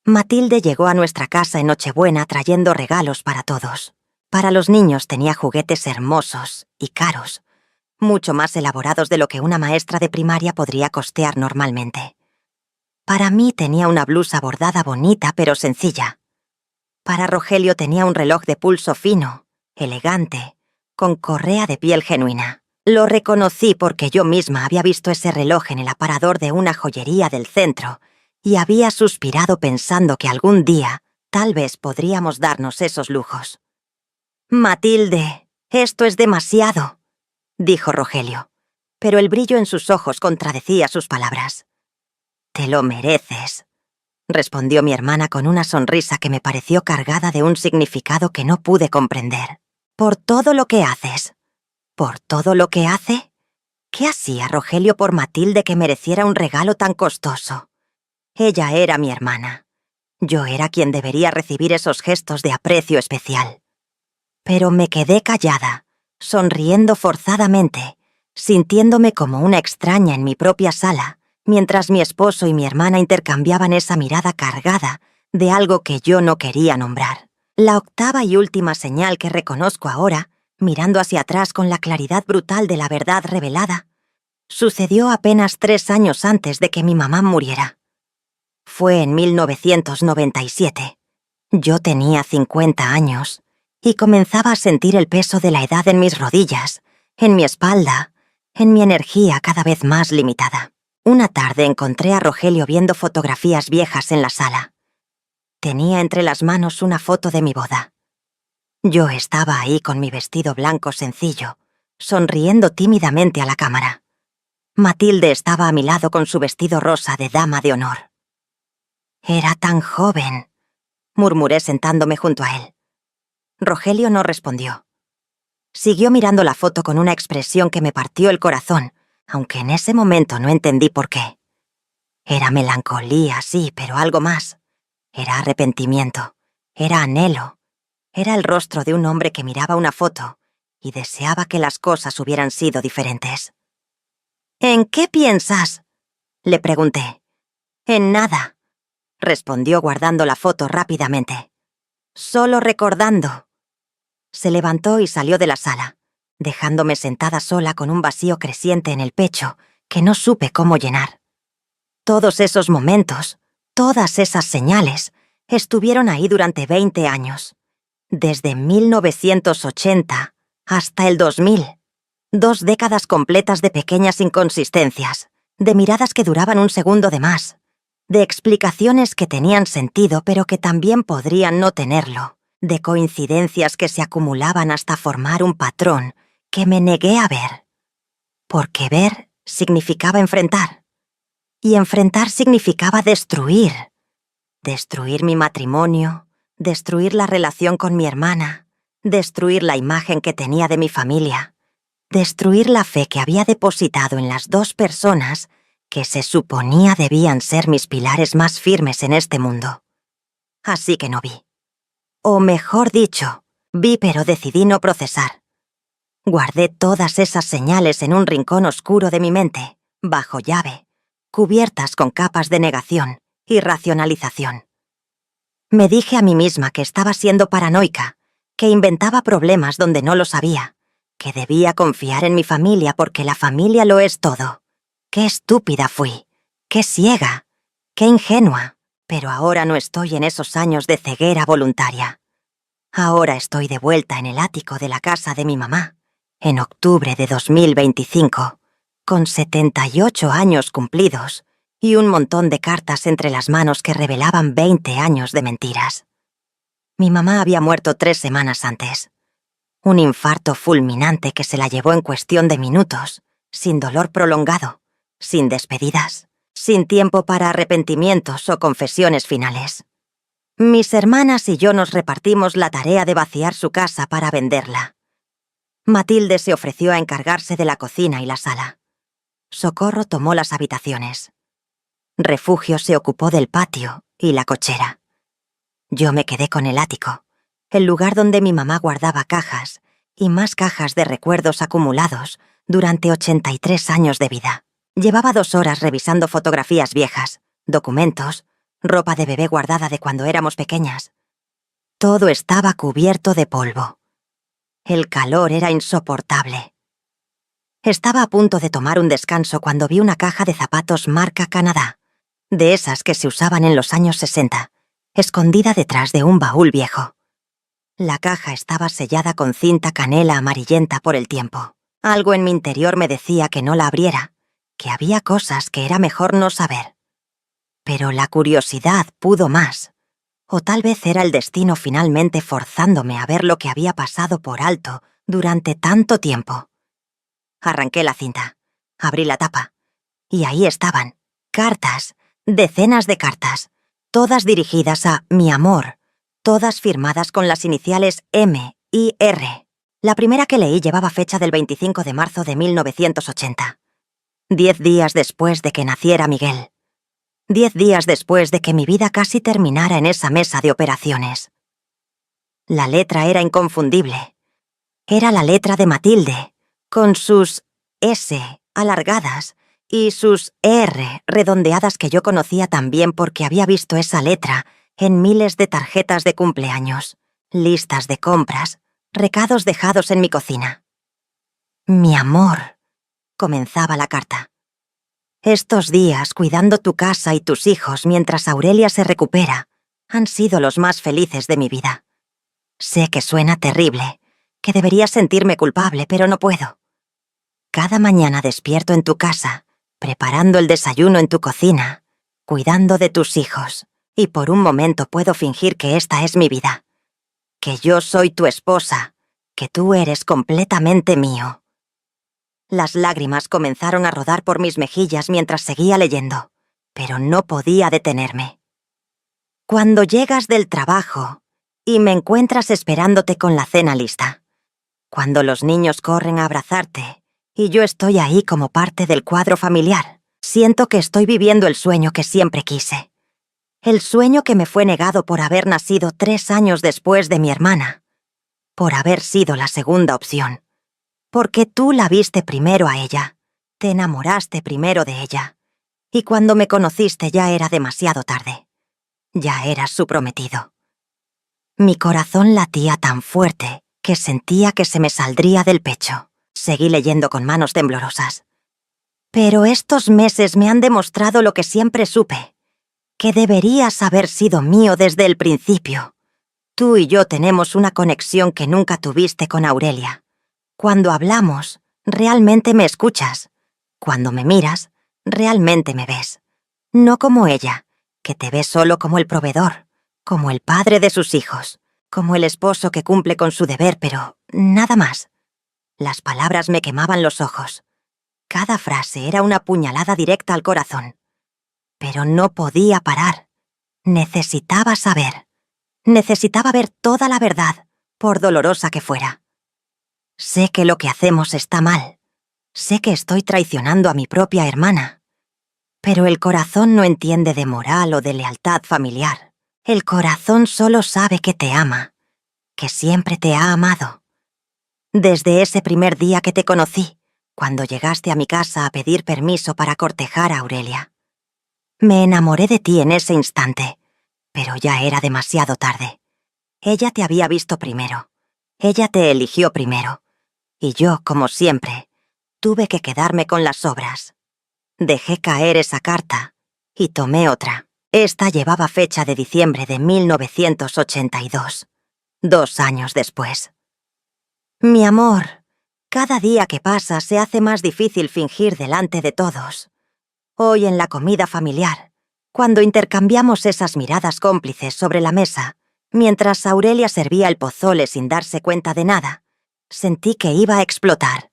Matilde llegó a nuestra casa en Nochebuena trayendo regalos para todos. Para los niños tenía juguetes hermosos y caros, mucho más elaborados de lo que una maestra de primaria podría costear normalmente. Para mí tenía una blusa bordada bonita pero sencilla. Para Rogelio tenía un reloj de pulso fino, elegante, con correa de piel genuina. Lo reconocí porque yo misma había visto ese reloj en el aparador de una joyería del centro y había suspirado pensando que algún día tal vez podríamos darnos esos lujos. «Matilde, esto es demasiado», dijo Rogelio, pero el brillo en sus ojos contradecía sus palabras. «Te lo mereces», respondió mi hermana con una sonrisa que me pareció cargada de un significado que no pude comprender. «Por todo lo que haces». ¿Por todo lo que hace? ¿Qué hacía Rogelio por Matilde que mereciera un regalo tan costoso? Ella era mi hermana. Yo era quien debería recibir esos gestos de aprecio especial. Pero me quedé callada, sonriendo forzadamente, sintiéndome como una extraña en mi propia sala, mientras mi esposo y mi hermana intercambiaban esa mirada cargada de algo que yo no quería nombrar. La octava y última señal que reconozco ahora, mirando hacia atrás con la claridad brutal de la verdad revelada, sucedió apenas 3 años antes de que mi mamá muriera. Fue en 1997. Yo tenía 50 años y comenzaba a sentir el peso de la edad en mis rodillas, en mi espalda, en mi energía cada vez más limitada. Una tarde encontré a Rogelio viendo fotografías viejas en la sala. Tenía entre las manos una foto de mi boda. Yo estaba ahí con mi vestido blanco sencillo, sonriendo tímidamente a la cámara. Matilde estaba a mi lado con su vestido rosa de dama de honor. «Era tan joven», murmuré sentándome junto a él. Rogelio no respondió. Siguió mirando la foto con una expresión que me partió el corazón, aunque en ese momento no entendí por qué. Era melancolía, sí, pero algo más. Era arrepentimiento, era anhelo. Era el rostro de un hombre que miraba una foto y deseaba que las cosas hubieran sido diferentes. «¿En qué piensas?», le pregunté. «En nada», respondió guardando la foto rápidamente. «Solo recordando». Se levantó y salió de la sala, dejándome sentada sola con un vacío creciente en el pecho que no supe cómo llenar. Todos esos momentos, todas esas señales, estuvieron ahí durante 20 años. Desde 1980 hasta el 2000. 2 décadas completas de pequeñas inconsistencias, de miradas que duraban un segundo de más, de explicaciones que tenían sentido pero que también podrían no tenerlo, de coincidencias que se acumulaban hasta formar un patrón que me negué a ver. Porque ver significaba enfrentar. Y enfrentar significaba destruir. Destruir mi matrimonio, destruir la relación con mi hermana, destruir la imagen que tenía de mi familia, destruir la fe que había depositado en las 2 personas que se suponía debían ser mis pilares más firmes en este mundo. Así que no vi. O mejor dicho, vi pero decidí no procesar. Guardé todas esas señales en un rincón oscuro de mi mente, bajo llave, cubiertas con capas de negación y racionalización. Me dije a mí misma que estaba siendo paranoica, que inventaba problemas donde no los había, que debía confiar en mi familia porque la familia lo es todo. Qué estúpida fui, qué ciega, qué ingenua. Pero ahora no estoy en esos años de ceguera voluntaria. Ahora estoy de vuelta en el ático de la casa de mi mamá, en octubre de 2025, con 78 años cumplidos y un montón de cartas entre las manos que revelaban 20 años de mentiras. Mi mamá había muerto 3 semanas antes. Un infarto fulminante que se la llevó en cuestión de minutos, sin dolor prolongado, sin despedidas, sin tiempo para arrepentimientos o confesiones finales. Mis hermanas y yo nos repartimos la tarea de vaciar su casa para venderla. Matilde se ofreció a encargarse de la cocina y la sala. Socorro tomó las habitaciones. Refugio se ocupó del patio y la cochera. Yo me quedé con el ático, el lugar donde mi mamá guardaba cajas y más cajas de recuerdos acumulados durante 83 años de vida. Llevaba 2 horas revisando fotografías viejas, documentos, ropa de bebé guardada de cuando éramos pequeñas. Todo estaba cubierto de polvo. El calor era insoportable. Estaba a punto de tomar un descanso cuando vi una caja de zapatos marca Canadá, de esas que se usaban en los años 60, escondida detrás de un baúl viejo. La caja estaba sellada con cinta canela amarillenta por el tiempo. Algo en mi interior me decía que no la abriera, que había cosas que era mejor no saber. Pero la curiosidad pudo más. O tal vez era el destino finalmente forzándome a ver lo que había pasado por alto durante tanto tiempo. Arranqué la cinta, abrí la tapa, y ahí estaban, cartas, decenas de cartas, todas dirigidas a mi amor, todas firmadas con las iniciales M y R. La primera que leí llevaba fecha del 25 de marzo de 1980. 10 días después de que naciera Miguel. 10 días después de que mi vida casi terminara en esa mesa de operaciones. La letra era inconfundible. Era la letra de Matilde, con sus S alargadas y sus R redondeadas que yo conocía también porque había visto esa letra en miles de tarjetas de cumpleaños, listas de compras, recados dejados en mi cocina. Mi amor, comenzaba la carta. Estos días, cuidando tu casa y tus hijos mientras Aurelia se recupera, han sido los más felices de mi vida. Sé que suena terrible, que debería sentirme culpable, pero no puedo. Cada mañana despierto en tu casa, preparando el desayuno en tu cocina, cuidando de tus hijos, y por un momento puedo fingir que esta es mi vida. Que yo soy tu esposa, que tú eres completamente mío. Las lágrimas comenzaron a rodar por mis mejillas mientras seguía leyendo, pero no podía detenerme. Cuando llegas del trabajo y me encuentras esperándote con la cena lista. Cuando los niños corren a abrazarte y yo estoy ahí como parte del cuadro familiar, siento que estoy viviendo el sueño que siempre quise. El sueño que me fue negado por haber nacido 3 años después de mi hermana, por haber sido la segunda opción. Porque tú la viste primero a ella, te enamoraste primero de ella, y cuando me conociste ya era demasiado tarde. Ya eras su prometido. Mi corazón latía tan fuerte que sentía que se me saldría del pecho. Seguí leyendo con manos temblorosas. Pero estos meses me han demostrado lo que siempre supe, que deberías haber sido mío desde el principio. Tú y yo tenemos una conexión que nunca tuviste con Aurelia. Cuando hablamos, realmente me escuchas. Cuando me miras, realmente me ves. No como ella, que te ve solo como el proveedor, como el padre de sus hijos, como el esposo que cumple con su deber, pero nada más. Las palabras me quemaban los ojos. Cada frase era una puñalada directa al corazón. Pero no podía parar. Necesitaba saber. Necesitaba ver toda la verdad, por dolorosa que fuera. Sé que lo que hacemos está mal. Sé que estoy traicionando a mi propia hermana. Pero el corazón no entiende de moral o de lealtad familiar. El corazón solo sabe que te ama, que siempre te ha amado. Desde ese primer día que te conocí, cuando llegaste a mi casa a pedir permiso para cortejar a Aurelia. Me enamoré de ti en ese instante, pero ya era demasiado tarde. Ella te había visto primero. Ella te eligió primero. Y yo, como siempre, tuve que quedarme con las sobras. Dejé caer esa carta y tomé otra. Esta llevaba fecha de diciembre de 1982, 2 años después. Mi amor, cada día que pasa se hace más difícil fingir delante de todos. Hoy en la comida familiar, cuando intercambiamos esas miradas cómplices sobre la mesa, mientras Aurelia servía el pozole sin darse cuenta de nada, sentí que iba a explotar.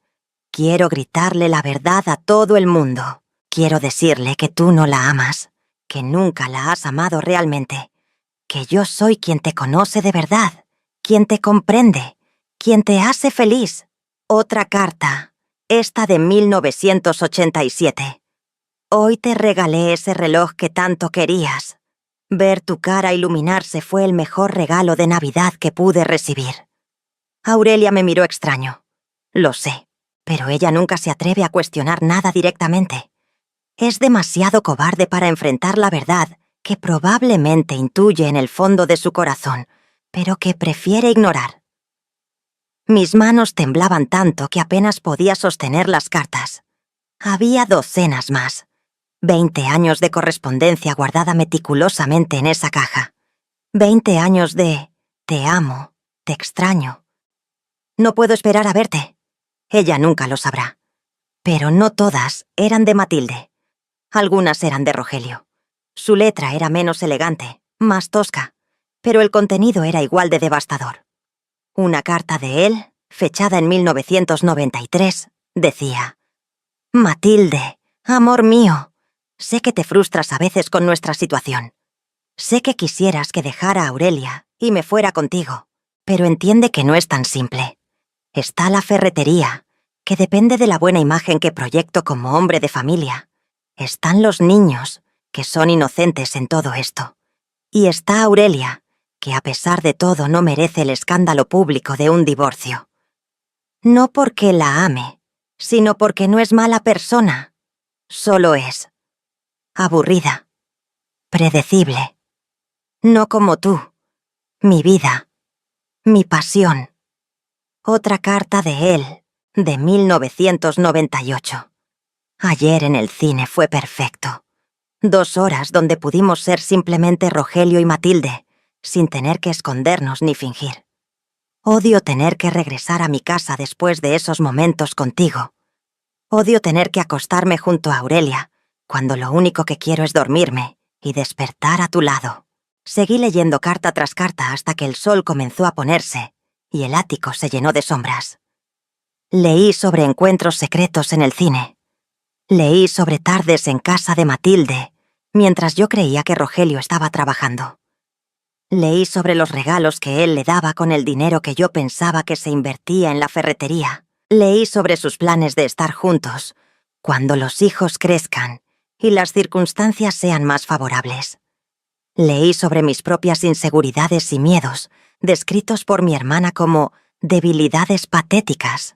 Quiero gritarle la verdad a todo el mundo. Quiero decirle que tú no la amas, que nunca la has amado realmente, que yo soy quien te conoce de verdad, quien te comprende, quien te hace feliz. Otra carta, esta de 1987. Hoy te regalé ese reloj que tanto querías. Ver tu cara iluminarse fue el mejor regalo de Navidad que pude recibir. Aurelia me miró extraño. Lo sé, pero ella nunca se atreve a cuestionar nada directamente. Es demasiado cobarde para enfrentar la verdad que probablemente intuye en el fondo de su corazón, pero que prefiere ignorar. Mis manos temblaban tanto que apenas podía sostener las cartas. Había docenas más. 20 años de correspondencia guardada meticulosamente en esa caja. 20 años de te amo, te extraño. No puedo esperar a verte. Ella nunca lo sabrá. Pero no todas eran de Matilde. Algunas eran de Rogelio. Su letra era menos elegante, más tosca, pero el contenido era igual de devastador. Una carta de él, fechada en 1993, decía: Matilde, amor mío, sé que te frustras a veces con nuestra situación. Sé que quisieras que dejara a Aurelia y me fuera contigo, pero entiende que no es tan simple. Está la ferretería, que depende de la buena imagen que proyecto como hombre de familia. Están los niños, que son inocentes en todo esto. Y está Aurelia, que a pesar de todo no merece el escándalo público de un divorcio. No porque la ame, sino porque no es mala persona. Solo es aburrida, predecible. No como tú, mi vida, mi pasión. Otra carta de él, de 1998. Ayer en el cine fue perfecto. 2 horas donde pudimos ser simplemente Rogelio y Matilde, sin tener que escondernos ni fingir. Odio tener que regresar a mi casa después de esos momentos contigo. Odio tener que acostarme junto a Aurelia, cuando lo único que quiero es dormirme y despertar a tu lado. Seguí leyendo carta tras carta hasta que el sol comenzó a ponerse y el ático se llenó de sombras. Leí sobre encuentros secretos en el cine. Leí sobre tardes en casa de Matilde, mientras yo creía que Rogelio estaba trabajando. Leí sobre los regalos que él le daba con el dinero que yo pensaba que se invertía en la ferretería. Leí sobre sus planes de estar juntos, cuando los hijos crezcan y las circunstancias sean más favorables. Leí sobre mis propias inseguridades y miedos, descritos por mi hermana como debilidades patéticas.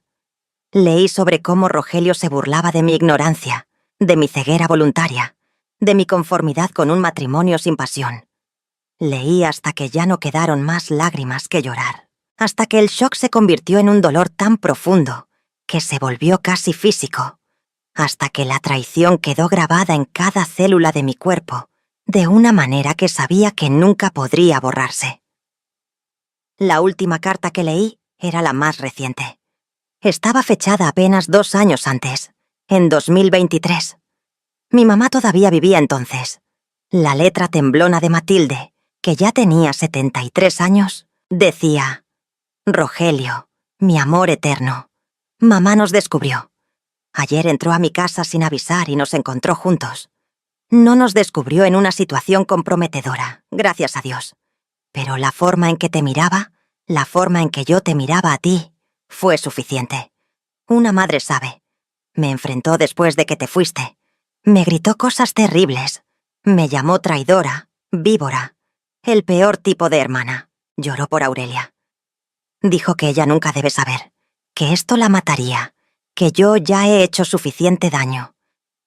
Leí sobre cómo Rogelio se burlaba de mi ignorancia, de mi ceguera voluntaria, de mi conformidad con un matrimonio sin pasión. Leí hasta que ya no quedaron más lágrimas que llorar, hasta que el shock se convirtió en un dolor tan profundo que se volvió casi físico, hasta que la traición quedó grabada en cada célula de mi cuerpo, de una manera que sabía que nunca podría borrarse. La última carta que leí era la más reciente. Estaba fechada apenas 2 años antes, en 2023. Mi mamá todavía vivía entonces. La letra temblona de Matilde, que ya tenía 73 años, decía: Rogelio, mi amor eterno. Mamá nos descubrió. Ayer entró a mi casa sin avisar y nos encontró juntos. No nos descubrió en una situación comprometedora, gracias a Dios. Pero la forma en que te miraba, la forma en que yo te miraba a ti, fue suficiente. Una madre sabe. Me enfrentó después de que te fuiste. Me gritó cosas terribles. Me llamó traidora, víbora. El peor tipo de hermana. Lloró por Aurelia. Dijo que ella nunca debe saber, que esto la mataría, que yo ya he hecho suficiente daño.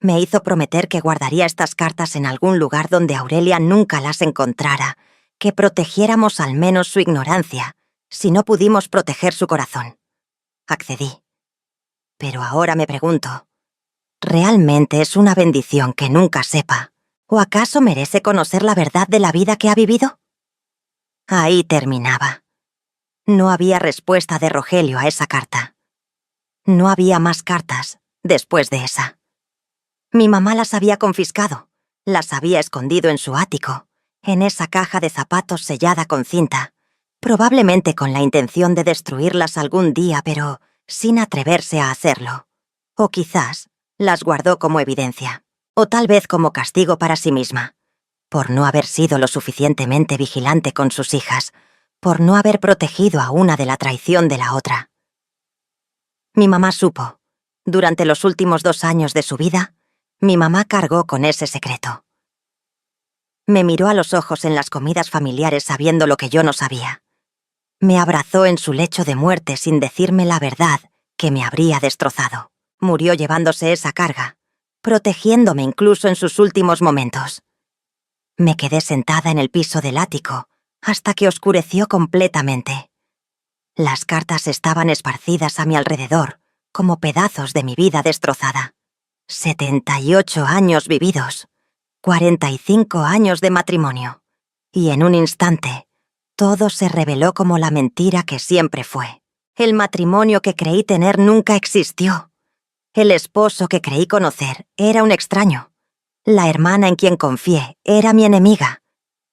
Me hizo prometer que guardaría estas cartas en algún lugar donde Aurelia nunca las encontrara, que protegiéramos al menos su ignorancia, si no pudimos proteger su corazón. Accedí. Pero ahora me pregunto, ¿realmente es una bendición que nunca sepa ¿O acaso merece conocer la verdad de la vida que ha vivido? Ahí terminaba. No había respuesta de Rogelio a esa carta. No había más cartas después de esa. Mi mamá las había confiscado, las había escondido en su ático, en esa caja de zapatos sellada con cinta, probablemente con la intención de destruirlas algún día, pero sin atreverse a hacerlo. O quizás las guardó como evidencia, o tal vez como castigo para sí misma, por no haber sido lo suficientemente vigilante con sus hijas, por no haber protegido a una de la traición de la otra. Mi mamá supo. Durante los últimos 2 años de su vida, mi mamá cargó con ese secreto. Me miró a los ojos en las comidas familiares sabiendo lo que yo no sabía. Me abrazó en su lecho de muerte sin decirme la verdad que me habría destrozado. Murió llevándose esa carga, protegiéndome incluso en sus últimos momentos. Me quedé sentada en el piso del ático hasta que oscureció completamente. Las cartas estaban esparcidas a mi alrededor, como pedazos de mi vida destrozada. 78 años vividos, 45 años de matrimonio, y en un instante, todo se reveló como la mentira que siempre fue. El matrimonio que creí tener nunca existió. El esposo que creí conocer era un extraño. La hermana en quien confié era mi enemiga.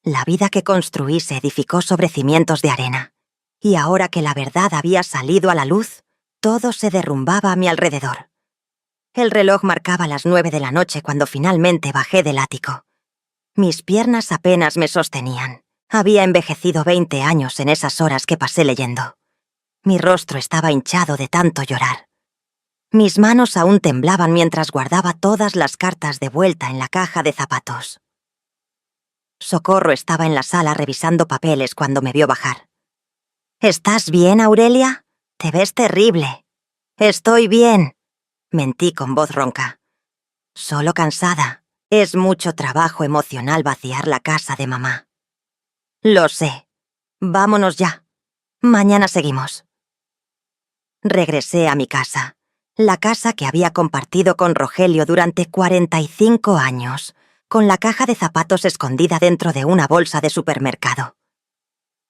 La vida que construí se edificó sobre cimientos de arena. Y ahora que la verdad había salido a la luz, todo se derrumbaba a mi alrededor. El reloj marcaba las 9 de la noche cuando finalmente bajé del ático. Mis piernas apenas me sostenían. Había envejecido 20 años en esas horas que pasé leyendo. Mi rostro estaba hinchado de tanto llorar. Mis manos aún temblaban mientras guardaba todas las cartas de vuelta en la caja de zapatos. Socorro estaba en la sala revisando papeles cuando me vio bajar. «¿Estás bien, Aurelia? Te ves terrible». «Estoy bien», mentí con voz ronca. «Solo cansada. Es mucho trabajo emocional vaciar la casa de mamá». «Lo sé. Vámonos ya. Mañana seguimos». Regresé a mi casa, la casa que había compartido con Rogelio durante 45 años, con la caja de zapatos escondida dentro de una bolsa de supermercado.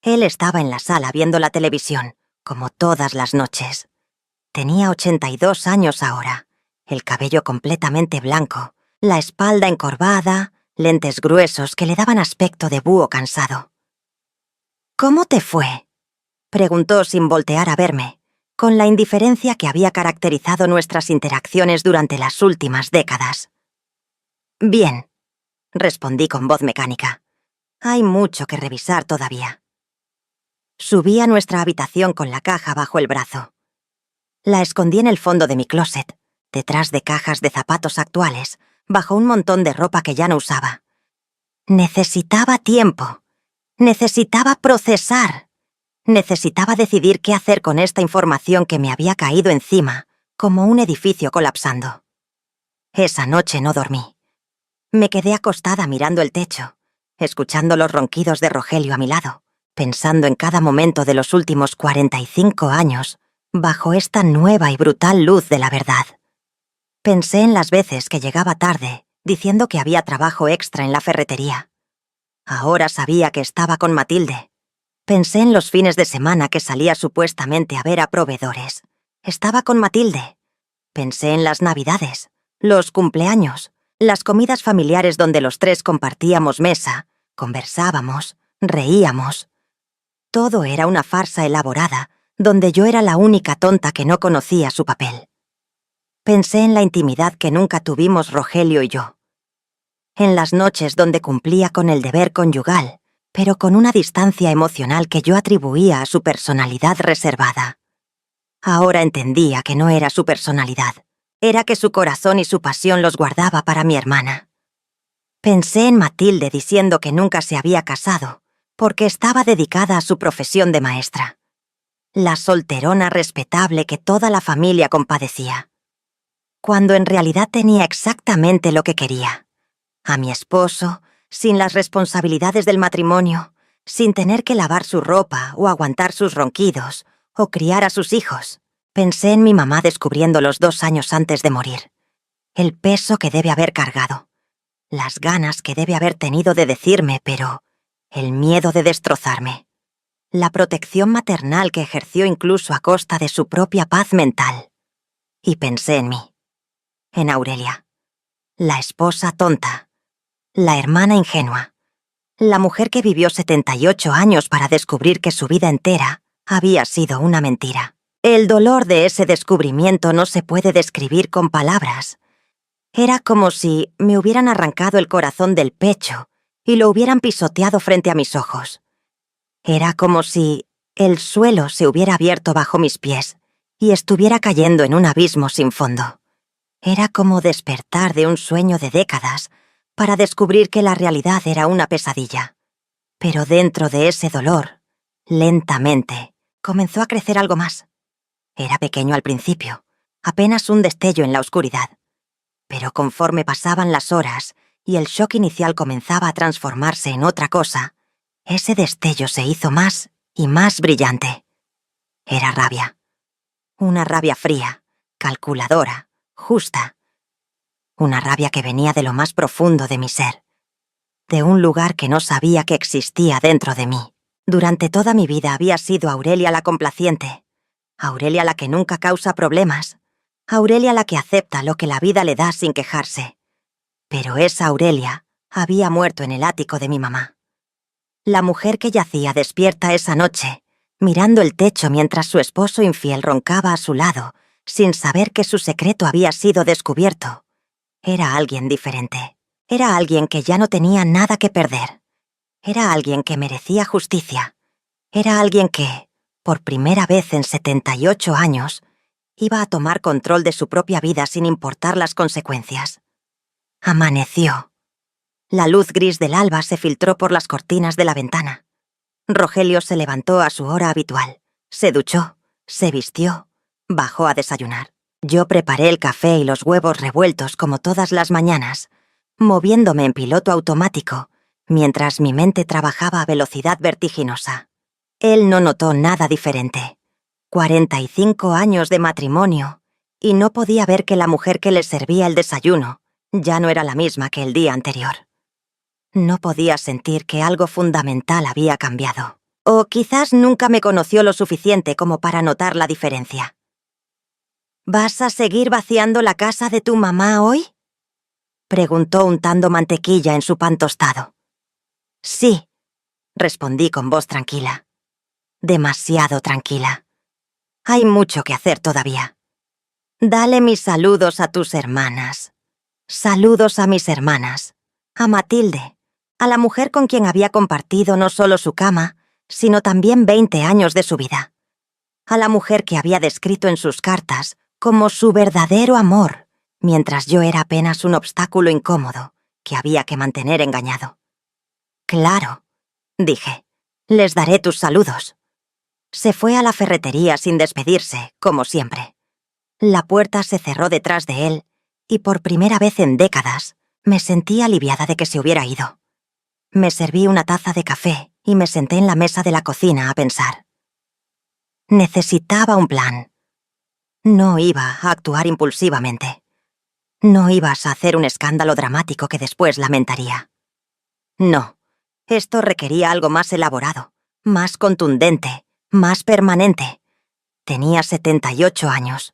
Él estaba en la sala viendo la televisión, como todas las noches. Tenía 82 años ahora, el cabello completamente blanco, la espalda encorvada, lentes gruesos que le daban aspecto de búho cansado. «¿Cómo te fue?», preguntó sin voltear a verme, con la indiferencia que había caracterizado nuestras interacciones durante las últimas décadas. «Bien», respondí con voz mecánica. «Hay mucho que revisar todavía». Subí a nuestra habitación con la caja bajo el brazo. La escondí en el fondo de mi closet, detrás de cajas de zapatos actuales, bajo un montón de ropa que ya no usaba. Necesitaba tiempo. Necesitaba procesar. Necesitaba decidir qué hacer con esta información que me había caído encima, como un edificio colapsando. Esa noche no dormí. Me quedé acostada mirando el techo, escuchando los ronquidos de Rogelio a mi lado, pensando en cada momento de los últimos 45 años, bajo esta nueva y brutal luz de la verdad. Pensé en las veces que llegaba tarde, diciendo que había trabajo extra en la ferretería. Ahora sabía que estaba con Matilde. Pensé en los fines de semana que salía supuestamente a ver a proveedores. Estaba con Matilde. Pensé en las Navidades, los cumpleaños, las comidas familiares donde los tres compartíamos mesa, conversábamos, reíamos. Todo era una farsa elaborada, donde yo era la única tonta que no conocía su papel. Pensé en la intimidad que nunca tuvimos Rogelio y yo. En las noches donde cumplía con el deber conyugal, pero con una distancia emocional que yo atribuía a su personalidad reservada. Ahora entendía que no era su personalidad, era que su corazón y su pasión los guardaba para mi hermana. Pensé en Matilde diciendo que nunca se había casado, porque estaba dedicada a su profesión de maestra. La solterona respetable que toda la familia compadecía. Cuando en realidad tenía exactamente lo que quería. A mi esposo, sin las responsabilidades del matrimonio, sin tener que lavar su ropa o aguantar sus ronquidos, o criar a sus hijos. Pensé en mi mamá descubriéndolos 2 años antes de morir. El peso que debe haber cargado. las ganas que debe haber tenido de decirme, pero el miedo de destrozarme, la protección maternal que ejerció incluso a costa de su propia paz mental. Y pensé en mí, en Aurelia, la esposa tonta, la hermana ingenua, la mujer que vivió 78 años para descubrir que su vida entera había sido una mentira. El dolor de ese descubrimiento no se puede describir con palabras. Era como si me hubieran arrancado el corazón del pecho y lo hubieran pisoteado frente a mis ojos. Era como si el suelo se hubiera abierto bajo mis pies y estuviera cayendo en un abismo sin fondo. Era como despertar de un sueño de décadas para descubrir que la realidad era una pesadilla. Pero dentro de ese dolor, lentamente, comenzó a crecer algo más. Era pequeño al principio, apenas un destello en la oscuridad. Pero conforme pasaban las horas y el shock inicial comenzaba a transformarse en otra cosa, ese destello se hizo más y más brillante. Era rabia. Una rabia fría, calculadora, justa. Una rabia que venía de lo más profundo de mi ser, de un lugar que no sabía que existía dentro de mí. Durante toda mi vida había sido Aurelia la complaciente, Aurelia la que nunca causa problemas, Aurelia la que acepta lo que la vida le da sin quejarse. Pero esa Aurelia había muerto en el ático de mi mamá. La mujer que yacía despierta esa noche, mirando el techo mientras su esposo infiel roncaba a su lado, sin saber que su secreto había sido descubierto. Era alguien diferente. Era alguien que ya no tenía nada que perder. Era alguien que merecía justicia. Era alguien que, por primera vez en 78 años, iba a tomar control de su propia vida sin importar las consecuencias. Amaneció. La luz gris del alba se filtró por las cortinas de la ventana. Rogelio se levantó a su hora habitual, se duchó, se vistió, bajó a desayunar. Yo preparé el café y los huevos revueltos como todas las mañanas, moviéndome en piloto automático, mientras mi mente trabajaba a velocidad vertiginosa. Él no notó nada diferente. 45 años de matrimonio, y no podía ver que la mujer que le servía el desayuno ya no era la misma que el día anterior. No podía sentir que algo fundamental había cambiado. O quizás nunca me conoció lo suficiente como para notar la diferencia. ¿Vas a seguir vaciando la casa de tu mamá hoy?, preguntó untando mantequilla en su pan tostado. Sí, respondí con voz tranquila. Demasiado tranquila. Hay mucho que hacer todavía. Dale mis saludos a tus hermanas. Saludos a mis hermanas. A Matilde, a la mujer con quien había compartido no solo su cama, sino también 20 años de su vida. A la mujer que había descrito en sus cartas como su verdadero amor, mientras yo era apenas un obstáculo incómodo que había que mantener engañado. Claro, dije, les daré tus saludos. Se fue a la ferretería sin despedirse, como siempre. La puerta se cerró detrás de él, y por primera vez en décadas, me sentí aliviada de que se hubiera ido. Me serví una taza de café y me senté en la mesa de la cocina a pensar. Necesitaba un plan. No iba a actuar impulsivamente. No ibas a hacer un escándalo dramático que después lamentaría. No, esto requería algo más elaborado, más contundente, más permanente. Tenía 78 años.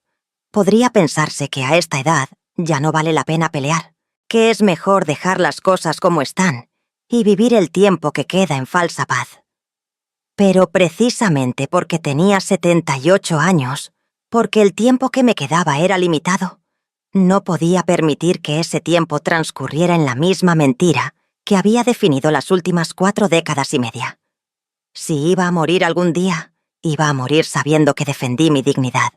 Podría pensarse que a esta edad ya no vale la pena pelear, que es mejor dejar las cosas como están y vivir el tiempo que queda en falsa paz. Pero precisamente porque tenía 78 años, porque el tiempo que me quedaba era limitado, no podía permitir que ese tiempo transcurriera en la misma mentira que había definido las últimas 4 décadas y media. Si iba a morir algún día, iba a morir sabiendo que defendí mi dignidad,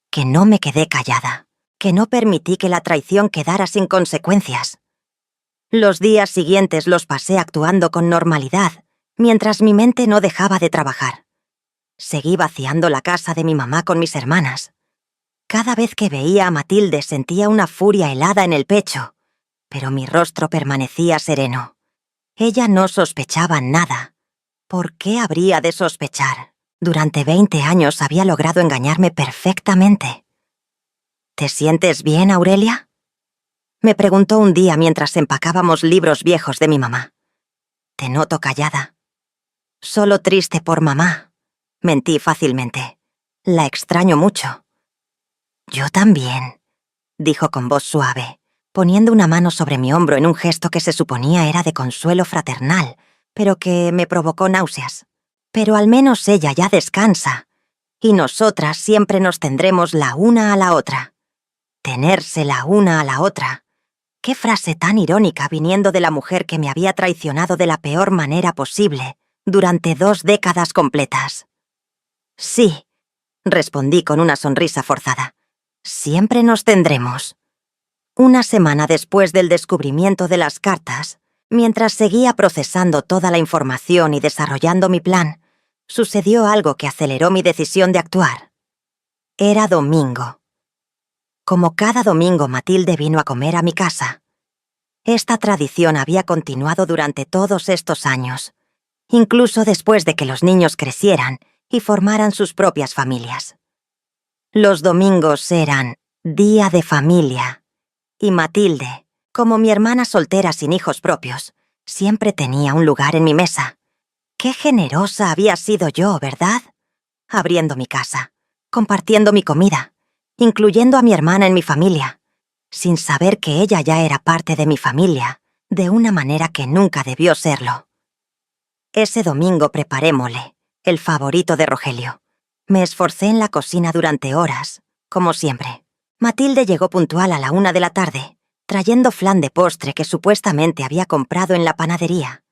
que no me quedé callada, que no permití que la traición quedara sin consecuencias. Los días siguientes los pasé actuando con normalidad, mientras mi mente no dejaba de trabajar. Seguí vaciando la casa de mi mamá con mis hermanas. Cada vez que veía a Matilde sentía una furia helada en el pecho, pero mi rostro permanecía sereno. Ella no sospechaba nada. ¿Por qué habría de sospechar? Durante 20 años había logrado engañarme perfectamente. ¿Te sientes bien, Aurelia?, Me preguntó un día mientras empacábamos libros viejos de mi mamá. Te noto callada. Solo triste por mamá. Mentí fácilmente. La extraño mucho. Yo también, dijo con voz suave, poniendo una mano sobre mi hombro en un gesto que se suponía era de consuelo fraternal, pero que me provocó náuseas. Pero al menos ella ya descansa, y nosotras siempre nos tendremos la una a la otra. Tenerse la una a la otra. Qué frase tan irónica viniendo de la mujer que me había traicionado de la peor manera posible durante 2 décadas completas. Sí, respondí con una sonrisa forzada. Siempre nos tendremos. Una semana después del descubrimiento de las cartas, mientras seguía procesando toda la información y desarrollando mi plan, sucedió algo que aceleró mi decisión de actuar. Era domingo. Como cada domingo, Matilde vino a comer a mi casa. Esta tradición había continuado durante todos estos años, incluso después de que los niños crecieran y formaran sus propias familias. Los domingos eran día de familia, y Matilde, como mi hermana soltera sin hijos propios, siempre tenía un lugar en mi mesa. Qué generosa había sido yo, ¿verdad? Abriendo mi casa, compartiendo mi comida, incluyendo a mi hermana en mi familia, sin saber que ella ya era parte de mi familia, de una manera que nunca debió serlo. Ese domingo preparé mole, el favorito de Rogelio. Me esforcé en la cocina durante horas, como siempre. Matilde llegó puntual a la 1 de la tarde, trayendo flan de postre que supuestamente había comprado en la panadería.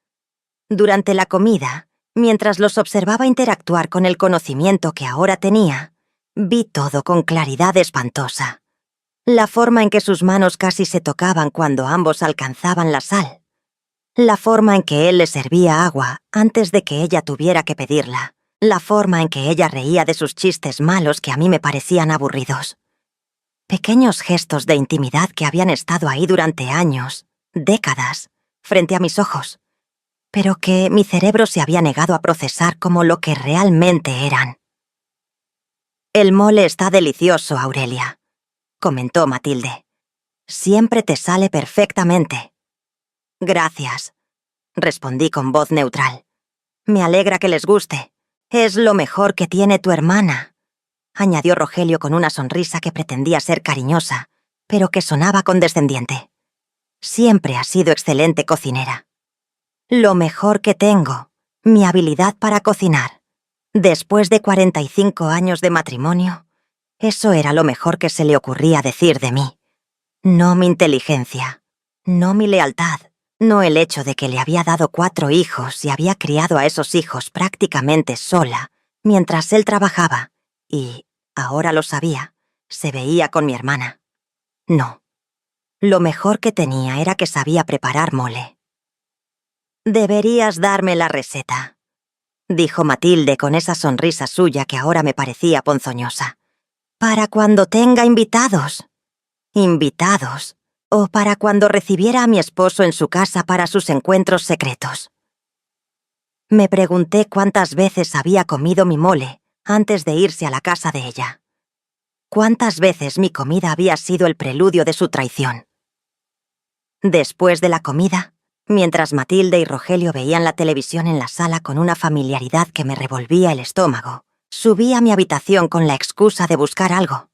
Durante la comida, mientras los observaba interactuar con el conocimiento que ahora tenía, vi todo con claridad espantosa. La forma en que sus manos casi se tocaban cuando ambos alcanzaban la sal. La forma en que él le servía agua antes de que ella tuviera que pedirla. La forma en que ella reía de sus chistes malos que a mí me parecían aburridos. Pequeños gestos de intimidad que habían estado ahí durante años, décadas, frente a mis ojos, pero que mi cerebro se había negado a procesar como lo que realmente eran. «El mole está delicioso, Aurelia», comentó Matilde. «Siempre te sale perfectamente». «Gracias», respondí con voz neutral. «Me alegra que les guste. Es lo mejor que tiene tu hermana», añadió Rogelio con una sonrisa que pretendía ser cariñosa, pero que sonaba condescendiente. «Siempre has sido excelente cocinera». «Lo mejor que tengo, mi habilidad para cocinar. Después de 45 años de matrimonio, eso era lo mejor que se le ocurría decir de mí. No mi inteligencia, no mi lealtad, no el hecho de que le había dado 4 hijos y había criado a esos hijos prácticamente sola, mientras él trabajaba, y, ahora lo sabía, se veía con mi hermana. No. Lo mejor que tenía era que sabía preparar mole. «Deberías darme la receta», dijo Matilde con esa sonrisa suya que ahora me parecía ponzoñosa. «Para cuando tenga invitados». ¿Invitados? ¿O para cuando recibiera a mi esposo en su casa para sus encuentros secretos? Me pregunté cuántas veces había comido mi mole antes de irse a la casa de ella. ¿Cuántas veces mi comida había sido el preludio de su traición? Después de la comida, mientras Matilde y Rogelio veían la televisión en la sala con una familiaridad que me revolvía el estómago, subí a mi habitación con la excusa de buscar algo.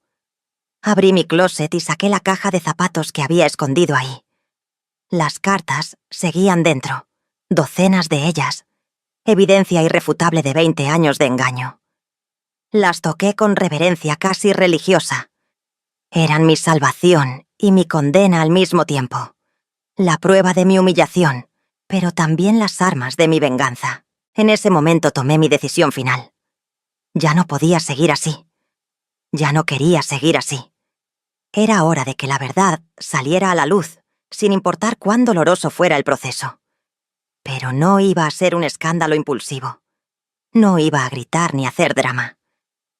Abrí mi closet y saqué la caja de zapatos que había escondido ahí. Las cartas seguían dentro, docenas de ellas, evidencia irrefutable de 20 años de engaño. Las toqué con reverencia casi religiosa. Eran mi salvación y mi condena al mismo tiempo. La prueba de mi humillación, pero también las armas de mi venganza. En ese momento tomé mi decisión final. Ya no podía seguir así. Ya no quería seguir así. Era hora de que la verdad saliera a la luz, sin importar cuán doloroso fuera el proceso. Pero no iba a ser un escándalo impulsivo. No iba a gritar ni a hacer drama.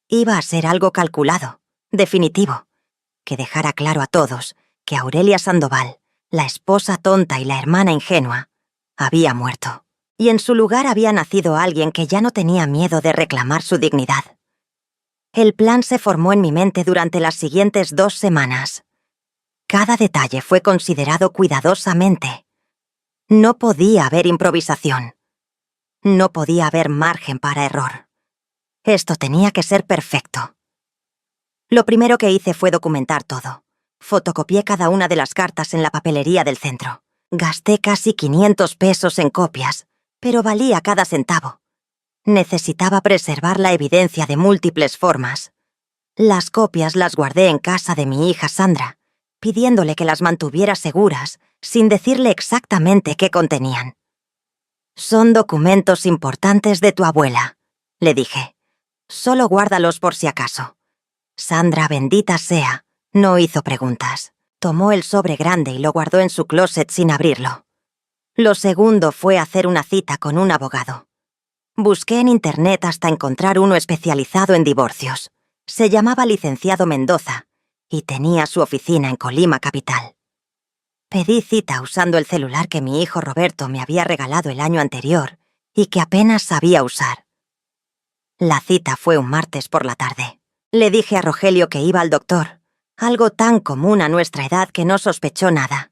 Iba a ser algo calculado, definitivo, que dejara claro a todos que Aurelia Sandoval, la esposa tonta y la hermana ingenua, había muerto. Y en su lugar había nacido alguien que ya no tenía miedo de reclamar su dignidad. El plan se formó en mi mente durante las siguientes 2 semanas. Cada detalle fue considerado cuidadosamente. No podía haber improvisación. No podía haber margen para error. Esto tenía que ser perfecto. Lo primero que hice fue documentar todo. Fotocopié cada una de las cartas en la papelería del centro. Gasté casi 500 pesos en copias, pero valía cada centavo. Necesitaba preservar la evidencia de múltiples formas. Las copias las guardé en casa de mi hija Sandra, pidiéndole que las mantuviera seguras, sin decirle exactamente qué contenían. «Son documentos importantes de tu abuela», le dije. «Solo guárdalos por si acaso». Sandra, bendita sea, no hizo preguntas. Tomó el sobre grande y lo guardó en su closet sin abrirlo. Lo segundo fue hacer una cita con un abogado. Busqué en internet hasta encontrar uno especializado en divorcios. Se llamaba licenciado Mendoza y tenía su oficina en Colima capital. Pedí cita usando el celular que mi hijo Roberto me había regalado el año anterior y que apenas sabía usar. La cita fue un martes por la tarde. Le dije a Rogelio que iba al doctor, algo tan común a nuestra edad que no sospechó nada.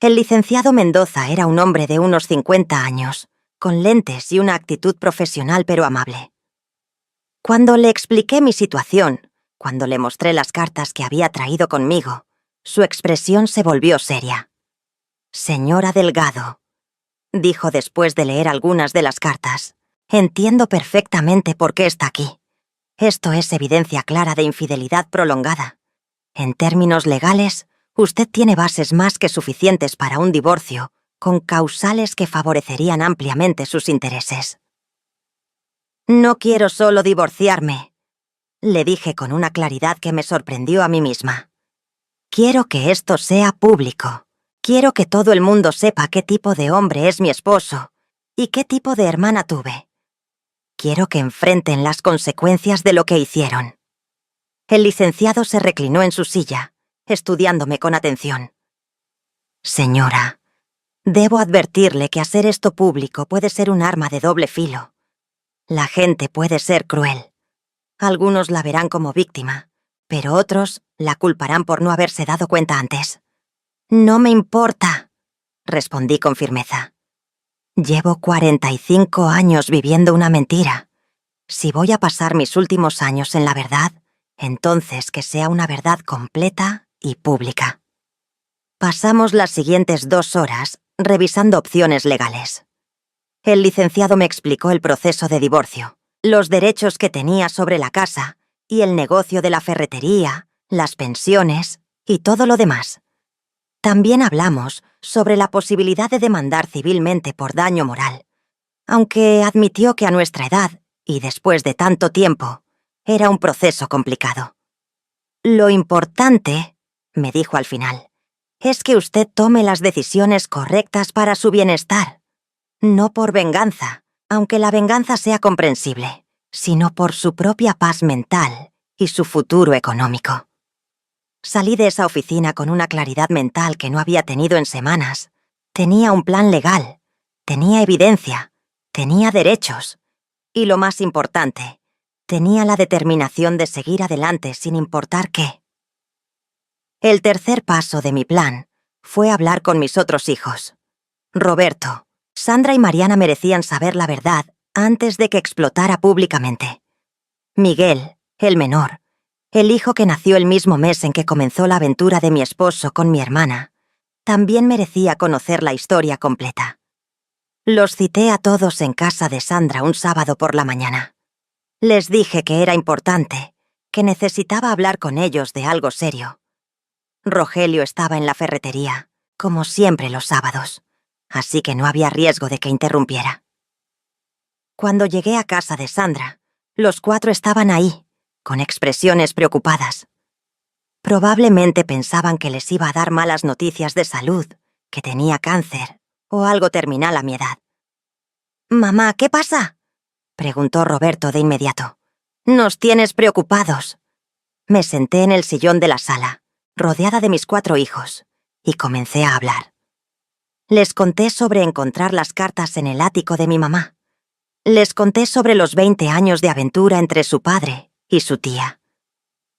El licenciado Mendoza era un hombre de unos 50 años, con lentes y una actitud profesional pero amable. Cuando le expliqué mi situación, cuando le mostré las cartas que había traído conmigo, su expresión se volvió seria. «Señora Delgado», dijo después de leer algunas de las cartas, «entiendo perfectamente por qué está aquí. Esto es evidencia clara de infidelidad prolongada. En términos legales, usted tiene bases más que suficientes para un divorcio, con causales que favorecerían ampliamente sus intereses». «No quiero solo divorciarme», le dije con una claridad que me sorprendió a mí misma. «Quiero que esto sea público. Quiero que todo el mundo sepa qué tipo de hombre es mi esposo y qué tipo de hermana tuve. Quiero que enfrenten las consecuencias de lo que hicieron». El licenciado se reclinó en su silla, estudiándome con atención. «Señora, debo advertirle que hacer esto público puede ser un arma de doble filo. La gente puede ser cruel. Algunos la verán como víctima, pero otros la culparán por no haberse dado cuenta antes». «No me importa», respondí con firmeza. «Llevo 45 años viviendo una mentira. Si voy a pasar mis últimos años en la verdad, entonces que sea una verdad completa y pública». Pasamos las siguientes 2 horas revisando opciones legales. El licenciado me explicó el proceso de divorcio, los derechos que tenía sobre la casa y el negocio de la ferretería, las pensiones y todo lo demás. También hablamos sobre la posibilidad de demandar civilmente por daño moral, aunque admitió que a nuestra edad, y después de tanto tiempo, era un proceso complicado. «Lo importante», me dijo al final, «es que usted tome las decisiones correctas para su bienestar. No por venganza, aunque la venganza sea comprensible, sino por su propia paz mental y su futuro económico». Salí de esa oficina con una claridad mental que no había tenido en semanas. Tenía un plan legal, tenía evidencia, tenía derechos. Y lo más importante, tenía la determinación de seguir adelante sin importar qué. El tercer paso de mi plan fue hablar con mis otros hijos. Roberto, Sandra y Mariana merecían saber la verdad antes de que explotara públicamente. Miguel, el menor, el hijo que nació el mismo mes en que comenzó la aventura de mi esposo con mi hermana, también merecía conocer la historia completa. Los cité a todos en casa de Sandra un sábado por la mañana. Les dije que era importante, que necesitaba hablar con ellos de algo serio. Rogelio estaba en la ferretería, como siempre los sábados, así que no había riesgo de que interrumpiera. Cuando llegué a casa de Sandra, los 4 estaban ahí, con expresiones preocupadas. Probablemente pensaban que les iba a dar malas noticias de salud, que tenía cáncer o algo terminal a mi edad. «Mamá, ¿qué pasa?», preguntó Roberto de inmediato. «Nos tienes preocupados». Me senté en el sillón de la sala, rodeada de mis 4 hijos, y comencé a hablar. Les conté sobre encontrar las cartas en el ático de mi mamá. Les conté sobre los 20 años de aventura entre su padre y su tía.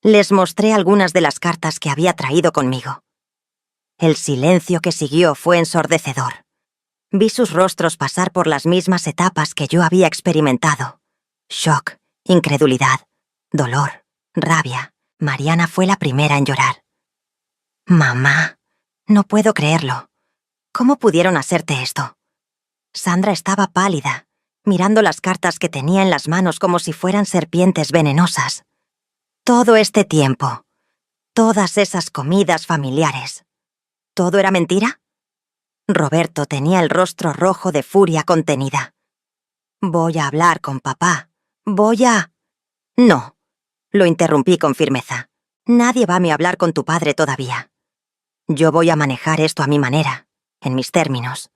Les mostré algunas de las cartas que había traído conmigo. El silencio que siguió fue ensordecedor. Vi sus rostros pasar por las mismas etapas que yo había experimentado. Shock, incredulidad, dolor, rabia. Mariana fue la primera en llorar. «Mamá, no puedo creerlo. ¿Cómo pudieron hacerte esto?» Sandra estaba pálida, mirando las cartas que tenía en las manos como si fueran serpientes venenosas. Todo este tiempo, todas esas comidas familiares, ¿todo era mentira? Roberto tenía el rostro rojo de furia contenida. «Voy a hablar con papá. No», lo interrumpí con firmeza. «Nadie va a hablar con tu padre todavía. Yo voy a manejar esto a mi manera, en mis términos.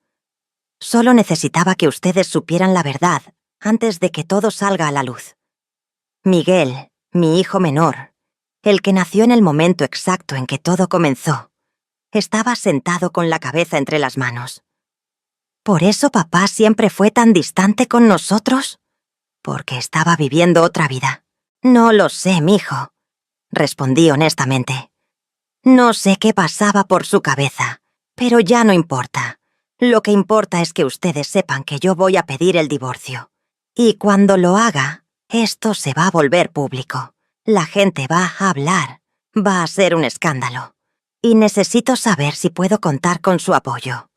Solo necesitaba que ustedes supieran la verdad antes de que todo salga a la luz. Miguel, mi hijo menor, el que nació en el momento exacto en que todo comenzó, estaba sentado con la cabeza entre las manos. ¿Por eso papá siempre fue tan distante con nosotros? Porque estaba viviendo otra vida. No lo sé, mijo», respondí honestamente. «No sé qué pasaba por su cabeza, pero ya no importa. Lo que importa es que ustedes sepan que yo voy a pedir el divorcio. Y cuando lo haga, esto se va a volver público. La gente va a hablar. Va a ser un escándalo. Y necesito saber si puedo contar con su apoyo».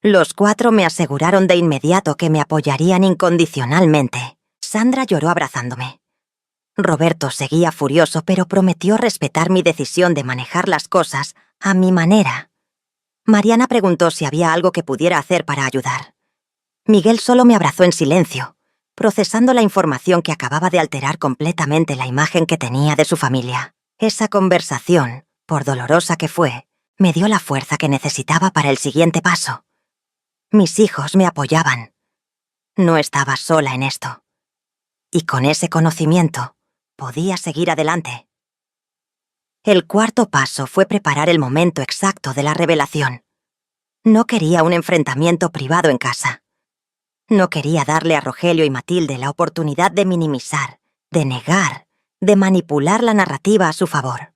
Los 4 me aseguraron de inmediato que me apoyarían incondicionalmente. Sandra lloró abrazándome. Roberto seguía furioso, pero prometió respetar mi decisión de manejar las cosas a mi manera. Mariana preguntó si había algo que pudiera hacer para ayudar. Miguel solo me abrazó en silencio, procesando la información que acababa de alterar completamente la imagen que tenía de su familia. Esa conversación, por dolorosa que fue, me dio la fuerza que necesitaba para el siguiente paso. Mis hijos me apoyaban. No estaba sola en esto. Y con ese conocimiento, podía seguir adelante. El cuarto paso fue preparar el momento exacto de la revelación. No quería un enfrentamiento privado en casa. No quería darle a Rogelio y Matilde la oportunidad de minimizar, de negar, de manipular la narrativa a su favor.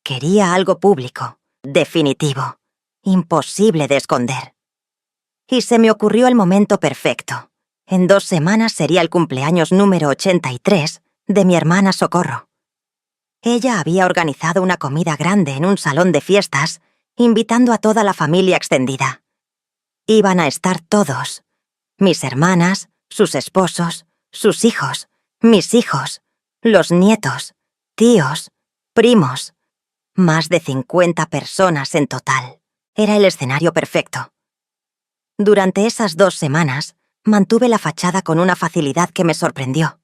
Quería algo público, definitivo, imposible de esconder. Y se me ocurrió el momento perfecto. En 2 semanas sería el cumpleaños número 83 de mi hermana Socorro. Ella había organizado una comida grande en un salón de fiestas, invitando a toda la familia extendida. Iban a estar todos: mis hermanas, sus esposos, sus hijos, mis hijos, los nietos, tíos, primos. Más de 50 personas en total. Era el escenario perfecto. Durante esas 2 semanas, mantuve la fachada con una facilidad que me sorprendió.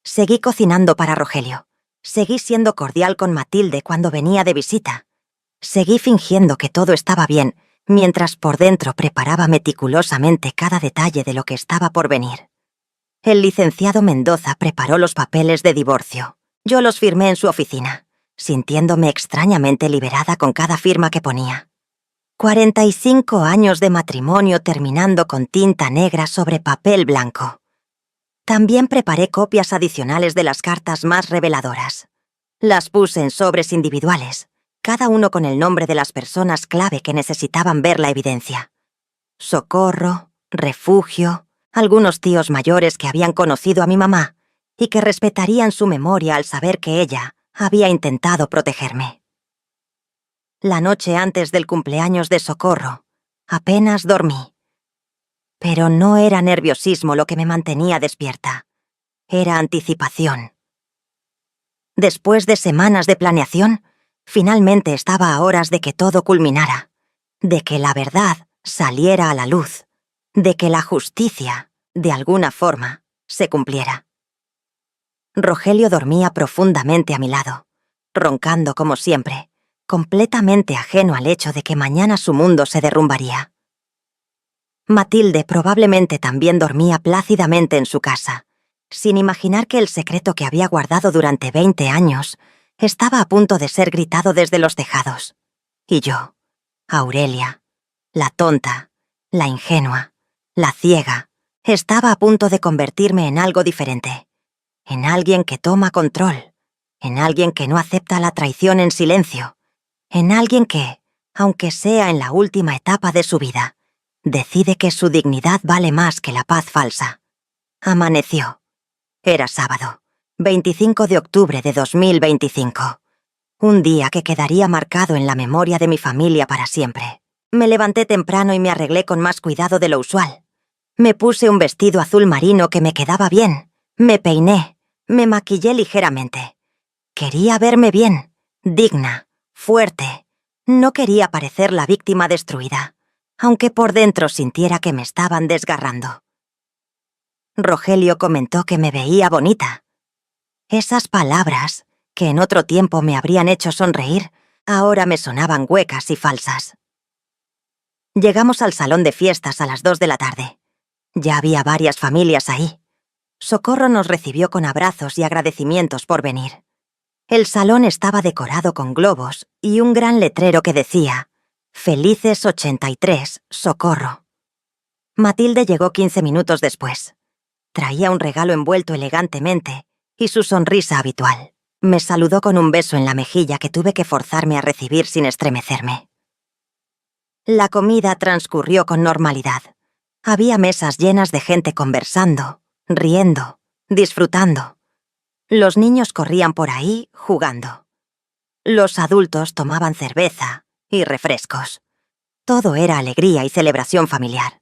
Seguí cocinando para Rogelio. Seguí siendo cordial con Matilde cuando venía de visita. Seguí fingiendo que todo estaba bien, mientras por dentro preparaba meticulosamente cada detalle de lo que estaba por venir. El licenciado Mendoza preparó los papeles de divorcio. Yo los firmé en su oficina, sintiéndome extrañamente liberada con cada firma que ponía. 45 años de matrimonio terminando con tinta negra sobre papel blanco. También preparé copias adicionales de las cartas más reveladoras. Las puse en sobres individuales, cada uno con el nombre de las personas clave que necesitaban ver la evidencia. Socorro, Refugio, algunos tíos mayores que habían conocido a mi mamá y que respetarían su memoria al saber que ella había intentado protegerme. La noche antes del cumpleaños de Socorro, apenas dormí. Pero no era nerviosismo lo que me mantenía despierta. Era anticipación. Después de semanas de planeación, finalmente estaba a horas de que todo culminara, de que la verdad saliera a la luz, de que la justicia, de alguna forma, se cumpliera. Rogelio dormía profundamente a mi lado, roncando como siempre, completamente ajeno al hecho de que mañana su mundo se derrumbaría. Matilde probablemente también dormía plácidamente en su casa, sin imaginar que el secreto que había guardado durante 20 años estaba a punto de ser gritado desde los tejados. Y yo, Aurelia, la tonta, la ingenua, la ciega, estaba a punto de convertirme en algo diferente, en alguien que toma control, en alguien que no acepta la traición en silencio, en alguien que, aunque sea en la última etapa de su vida, decide que su dignidad vale más que la paz falsa. Amaneció. Era sábado, 25 de octubre de 2025. Un día que quedaría marcado en la memoria de mi familia para siempre. Me levanté temprano y me arreglé con más cuidado de lo usual. Me puse un vestido azul marino que me quedaba bien. Me peiné, me maquillé ligeramente. Quería verme bien, digna, fuerte. No quería parecer la víctima destruida, aunque por dentro sintiera que me estaban desgarrando. Rogelio comentó que me veía bonita. Esas palabras, que en otro tiempo me habrían hecho sonreír, ahora me sonaban huecas y falsas. Llegamos al salón de fiestas a las 2 de la tarde. Ya había varias familias ahí. Socorro nos recibió con abrazos y agradecimientos por venir. El salón estaba decorado con globos y un gran letrero que decía «Felices 83, Socorro». Matilde llegó 15 minutos después. Traía un regalo envuelto elegantemente y su sonrisa habitual. Me saludó con un beso en la mejilla que tuve que forzarme a recibir sin estremecerme. La comida transcurrió con normalidad. Había mesas llenas de gente conversando, riendo, disfrutando. Los niños corrían por ahí, jugando. Los adultos tomaban cerveza y refrescos. Todo era alegría y celebración familiar.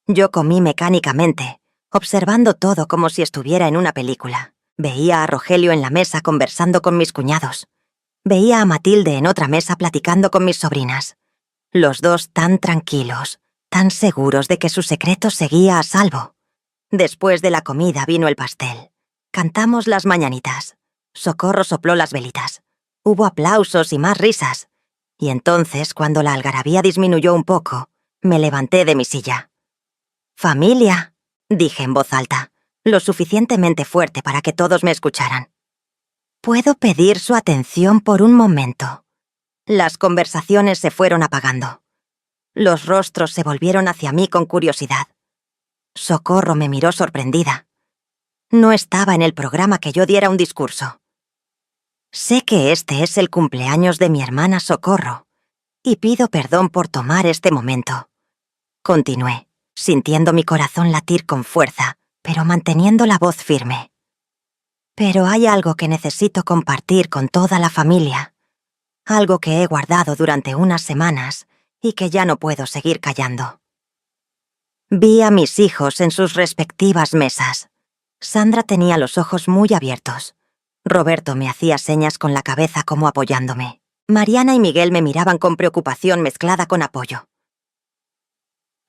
Yo comí mecánicamente, observando todo como si estuviera en una película. Veía a Rogelio en la mesa conversando con mis cuñados. Veía a Matilde en otra mesa platicando con mis sobrinas. Los dos tan tranquilos, tan seguros de que su secreto seguía a salvo. Después de la comida vino el pastel. Cantamos las mañanitas. Socorro sopló las velitas. Hubo aplausos y más risas. Y entonces, cuando la algarabía disminuyó un poco, me levanté de mi silla. «Familia», dije en voz alta, lo suficientemente fuerte para que todos me escucharan. «¿Puedo pedir su atención por un momento?» Las conversaciones se fueron apagando. Los rostros se volvieron hacia mí con curiosidad. Socorro me miró sorprendida. No estaba en el programa que yo diera un discurso. «Sé que este es el cumpleaños de mi hermana Socorro, y pido perdón por tomar este momento». Continué, sintiendo mi corazón latir con fuerza, pero manteniendo la voz firme. «Pero hay algo que necesito compartir con toda la familia. Algo que he guardado durante unas semanas y que ya no puedo seguir callando». Vi a mis hijos en sus respectivas mesas. Sandra tenía los ojos muy abiertos. Roberto me hacía señas con la cabeza como apoyándome. Mariana y Miguel me miraban con preocupación mezclada con apoyo.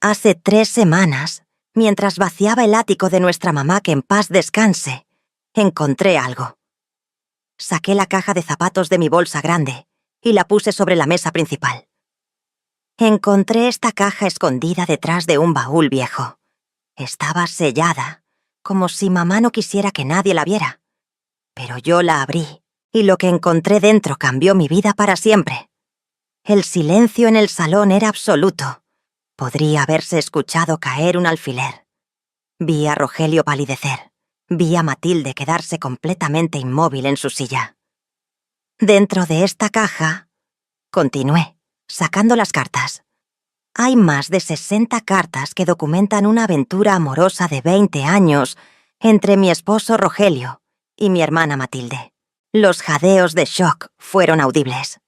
Hace 3 semanas, mientras vaciaba el ático de nuestra mamá que en paz descanse, encontré algo. Saqué la caja de zapatos de mi bolsa grande y la puse sobre la mesa principal. Encontré esta caja escondida detrás de un baúl viejo. Estaba sellada, como si mamá no quisiera que nadie la viera. Pero yo la abrí, y lo que encontré dentro cambió mi vida para siempre. El silencio en el salón era absoluto. Podría haberse escuchado caer un alfiler. Vi a Rogelio palidecer. Vi a Matilde quedarse completamente inmóvil en su silla. Dentro de esta caja, continué, sacando las cartas. Hay más de 60 cartas que documentan una aventura amorosa de 20 años entre mi esposo Rogelio y mi hermana Matilde. Los jadeos de shock fueron audibles.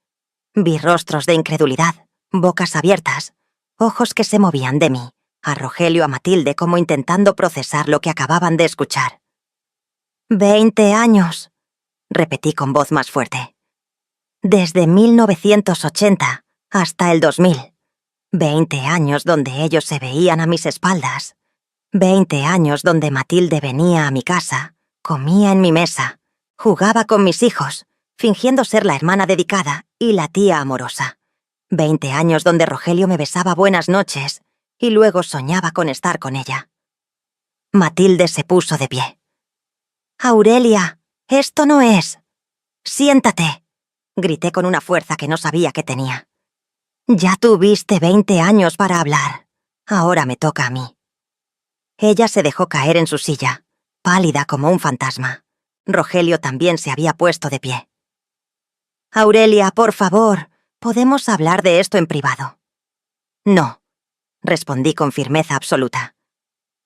Vi rostros de incredulidad, bocas abiertas, ojos que se movían de mí, a Rogelio, a Matilde, como intentando procesar lo que acababan de escuchar. 20 años, repetí con voz más fuerte. Desde 1980 hasta el 2000. 20 años donde ellos se veían a mis espaldas. 20 años donde Matilde venía a mi casa, comía en mi mesa, jugaba con mis hijos, fingiendo ser la hermana dedicada y la tía amorosa. 20 años donde Rogelio me besaba buenas noches y luego soñaba con estar con ella. Matilde se puso de pie. «Aurelia, esto no es». «Siéntate», grité con una fuerza que no sabía que tenía. «Ya tuviste 20 años para hablar. Ahora me toca a mí». Ella se dejó caer en su silla, pálida como un fantasma. Rogelio también se había puesto de pie. «Aurelia, por favor, ¿podemos hablar de esto en privado?» «No», respondí con firmeza absoluta.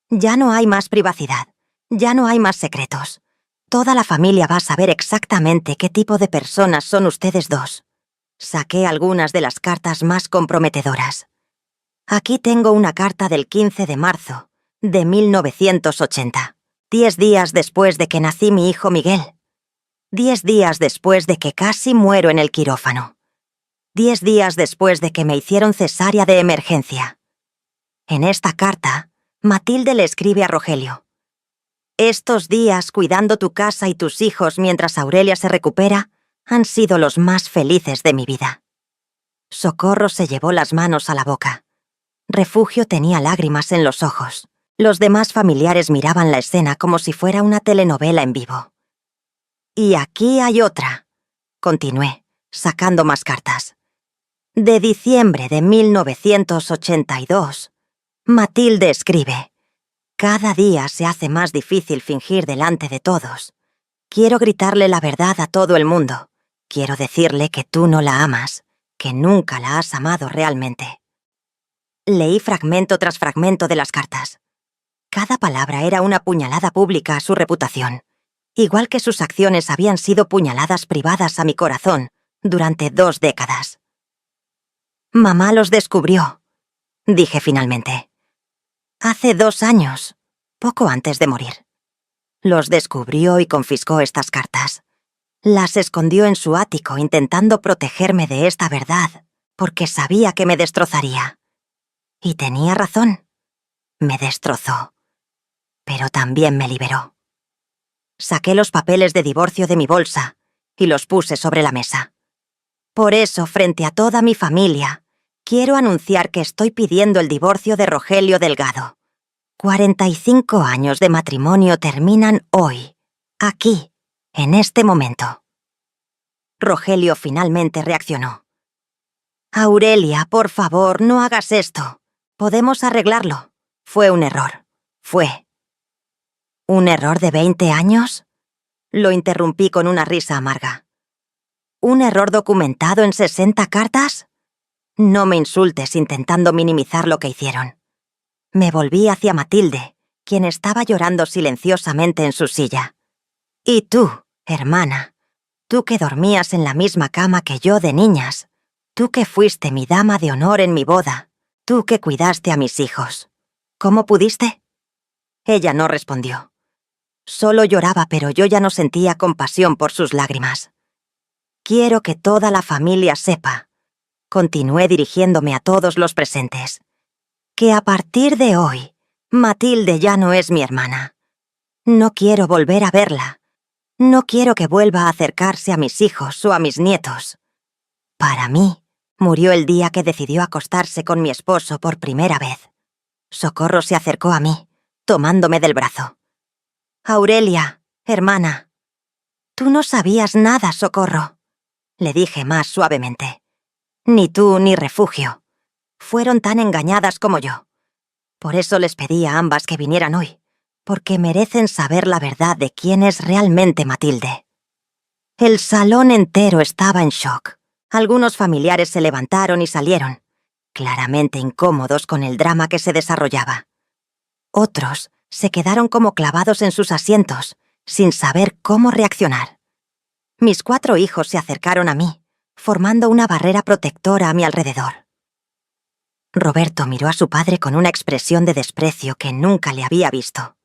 «Ya no hay más privacidad, ya no hay más secretos. Toda la familia va a saber exactamente qué tipo de personas son ustedes dos». Saqué algunas de las cartas más comprometedoras. Aquí tengo una carta del 15 de marzo de 1980, 10 días después de que nací mi hijo Miguel. 10 días después de que casi muero en el quirófano. 10 días después de que me hicieron cesárea de emergencia. En esta carta, Matilde le escribe a Rogelio: «Estos días cuidando tu casa y tus hijos mientras Aurelia se recupera han sido los más felices de mi vida». Socorro se llevó las manos a la boca. Refugio tenía lágrimas en los ojos. Los demás familiares miraban la escena como si fuera una telenovela en vivo. «Y aquí hay otra», continué, sacando más cartas. «De diciembre de 1982, Matilde escribe: «Cada día se hace más difícil fingir delante de todos. Quiero gritarle la verdad a todo el mundo. Quiero decirle que tú no la amas, que nunca la has amado realmente». Leí fragmento tras fragmento de las cartas. Cada palabra era una puñalada pública a su reputación, igual que sus acciones habían sido puñaladas privadas a mi corazón durante 2 décadas. «Mamá los descubrió», dije finalmente. «Hace 2 años, poco antes de morir. Los descubrió y confiscó estas cartas. Las escondió en su ático intentando protegerme de esta verdad, porque sabía que me destrozaría. Y tenía razón. Me destrozó. Pero también me liberó». Saqué los papeles de divorcio de mi bolsa y los puse sobre la mesa. «Por eso, frente a toda mi familia, quiero anunciar que estoy pidiendo el divorcio de Rogelio Delgado. 45 años de matrimonio terminan hoy, aquí, en este momento». Rogelio finalmente reaccionó. «Aurelia, por favor, no hagas esto. Podemos arreglarlo. Fue un error. Fue». «¿Un error de 20 años?» Lo interrumpí con una risa amarga. «¿Un error documentado en 60 cartas? No me insultes intentando minimizar lo que hicieron». Me volví hacia Matilde, quien estaba llorando silenciosamente en su silla. «Y tú, hermana, tú que dormías en la misma cama que yo de niñas, tú que fuiste mi dama de honor en mi boda, tú que cuidaste a mis hijos, ¿cómo pudiste?» Ella no respondió. Solo lloraba, pero yo ya no sentía compasión por sus lágrimas. «Quiero que toda la familia sepa», continué dirigiéndome a todos los presentes, «que a partir de hoy, Matilde ya no es mi hermana. No quiero volver a verla. No quiero que vuelva a acercarse a mis hijos o a mis nietos. Para mí, murió el día que decidió acostarse con mi esposo por primera vez». Socorro se acercó a mí, tomándome del brazo. «Aurelia, hermana». «Tú no sabías nada, Socorro», le dije más suavemente. «Ni tú ni Refugio. Fueron tan engañadas como yo. Por eso les pedí a ambas que vinieran hoy, porque merecen saber la verdad de quién es realmente Matilde». El salón entero estaba en shock. Algunos familiares se levantaron y salieron, claramente incómodos con el drama que se desarrollaba. Otros se quedaron como clavados en sus asientos, sin saber cómo reaccionar. Mis 4 hijos se acercaron a mí, formando una barrera protectora a mi alrededor. Roberto miró a su padre con una expresión de desprecio que nunca le había visto.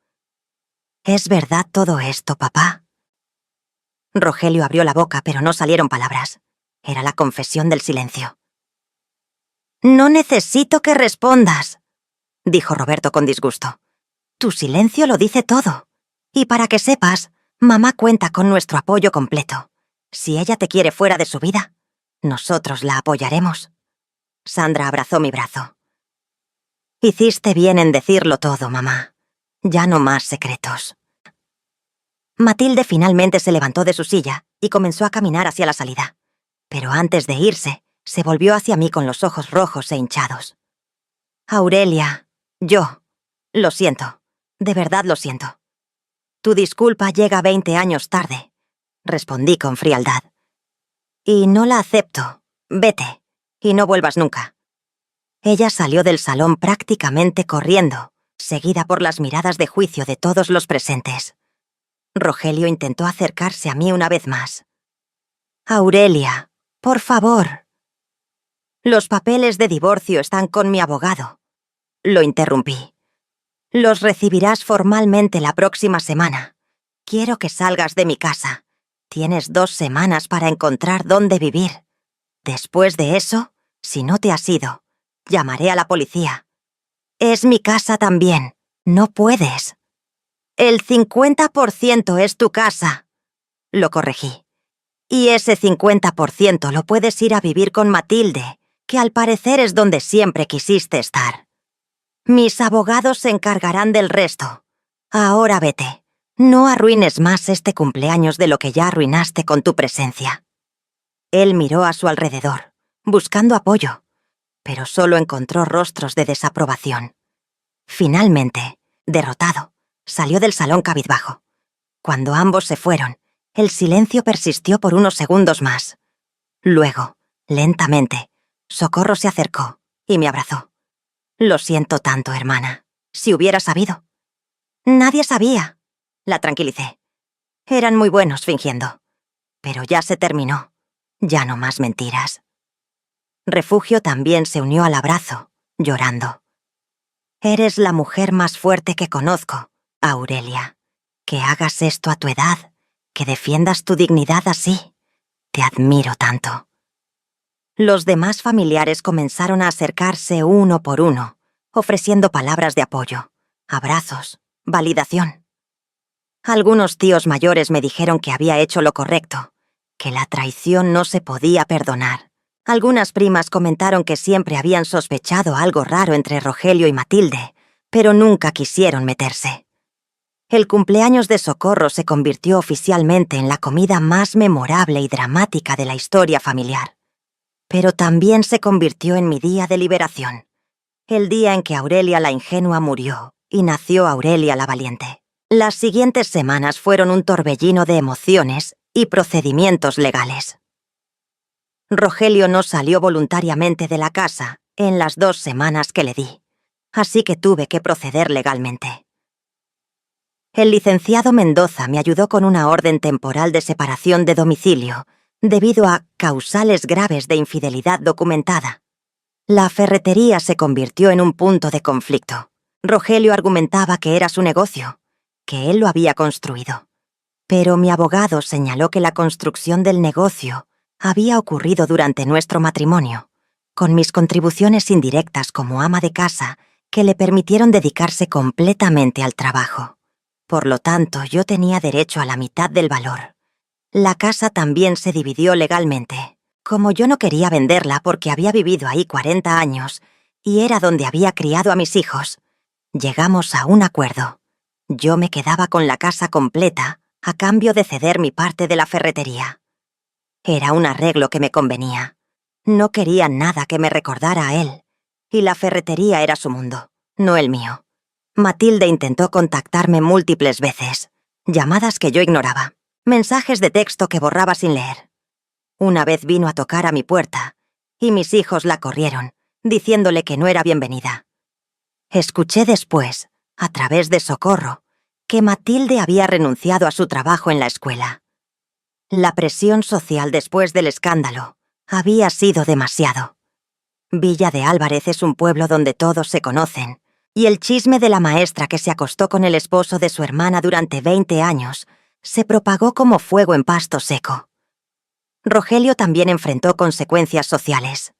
«¿Es verdad todo esto, papá?» Rogelio abrió la boca, pero no salieron palabras. Era la confesión del silencio. «No necesito que respondas», dijo Roberto con disgusto. «Tu silencio lo dice todo. Y para que sepas, mamá cuenta con nuestro apoyo completo. Si ella te quiere fuera de su vida, nosotros la apoyaremos». Sandra abrazó mi brazo. «Hiciste bien en decirlo todo, mamá. Ya no más secretos». Matilde finalmente se levantó de su silla y comenzó a caminar hacia la salida. Pero antes de irse, se volvió hacia mí con los ojos rojos e hinchados. «Aurelia, yo. Lo siento. De verdad lo siento. Tu disculpa llega 20 años tarde, respondí con frialdad. Y no la acepto. Vete, y no vuelvas nunca. Ella salió del salón prácticamente corriendo, seguida por las miradas de juicio de todos los presentes. Rogelio intentó acercarse a mí una vez más. Aurelia, por favor. Los papeles de divorcio están con mi abogado. Lo interrumpí. Los recibirás formalmente la próxima semana. Quiero que salgas de mi casa. Tienes 2 semanas para encontrar dónde vivir. Después de eso, si no te has ido, llamaré a la policía. Es mi casa también. No puedes. El 50% es tu casa. Lo corregí. Y ese 50% lo puedes ir a vivir con Matilde, que al parecer es donde siempre quisiste estar. Mis abogados se encargarán del resto. Ahora vete. No arruines más este cumpleaños de lo que ya arruinaste con tu presencia. Él miró a su alrededor, buscando apoyo, pero solo encontró rostros de desaprobación. Finalmente, derrotado, salió del salón cabizbajo. Cuando ambos se fueron, el silencio persistió por unos segundos más. Luego, lentamente, Socorro se acercó y me abrazó. Lo siento tanto, hermana. Si hubiera sabido. Nadie sabía. La tranquilicé. Eran muy buenos fingiendo. Pero ya se terminó. Ya no más mentiras. Refugio también se unió al abrazo, llorando. Eres la mujer más fuerte que conozco, Aurelia. Que hagas esto a tu edad, que defiendas tu dignidad así. Te admiro tanto. Los demás familiares comenzaron a acercarse uno por uno, ofreciendo palabras de apoyo, abrazos, validación. Algunos tíos mayores me dijeron que había hecho lo correcto, que la traición no se podía perdonar. Algunas primas comentaron que siempre habían sospechado algo raro entre Rogelio y Matilde, pero nunca quisieron meterse. El cumpleaños de Socorro se convirtió oficialmente en la comida más memorable y dramática de la historia familiar. Pero también se convirtió en mi día de liberación, el día en que Aurelia la ingenua murió y nació Aurelia la valiente. Las siguientes semanas fueron un torbellino de emociones y procedimientos legales. Rogelio no salió voluntariamente de la casa en las 2 semanas que le di, así que tuve que proceder legalmente. El licenciado Mendoza me ayudó con una orden temporal de separación de domicilio, debido a causales graves de infidelidad documentada. La ferretería se convirtió en un punto de conflicto. Rogelio argumentaba que era su negocio, que él lo había construido. Pero mi abogado señaló que la construcción del negocio había ocurrido durante nuestro matrimonio, con mis contribuciones indirectas como ama de casa que le permitieron dedicarse completamente al trabajo. Por lo tanto, yo tenía derecho a la mitad del valor. La casa también se dividió legalmente. Como yo no quería venderla porque había vivido ahí 40 años y era donde había criado a mis hijos, llegamos a un acuerdo. Yo me quedaba con la casa completa a cambio de ceder mi parte de la ferretería. Era un arreglo que me convenía. No quería nada que me recordara a él, y la ferretería era su mundo, no el mío. Matilde intentó contactarme múltiples veces, llamadas que yo ignoraba. Mensajes de texto que borraba sin leer. Una vez vino a tocar a mi puerta, y mis hijos la corrieron, diciéndole que no era bienvenida. Escuché después, a través de Socorro, que Matilde había renunciado a su trabajo en la escuela. La presión social después del escándalo había sido demasiado. Villa de Álvarez es un pueblo donde todos se conocen, y el chisme de la maestra que se acostó con el esposo de su hermana durante 20 años se propagó como fuego en pasto seco. Rogelio también enfrentó consecuencias sociales.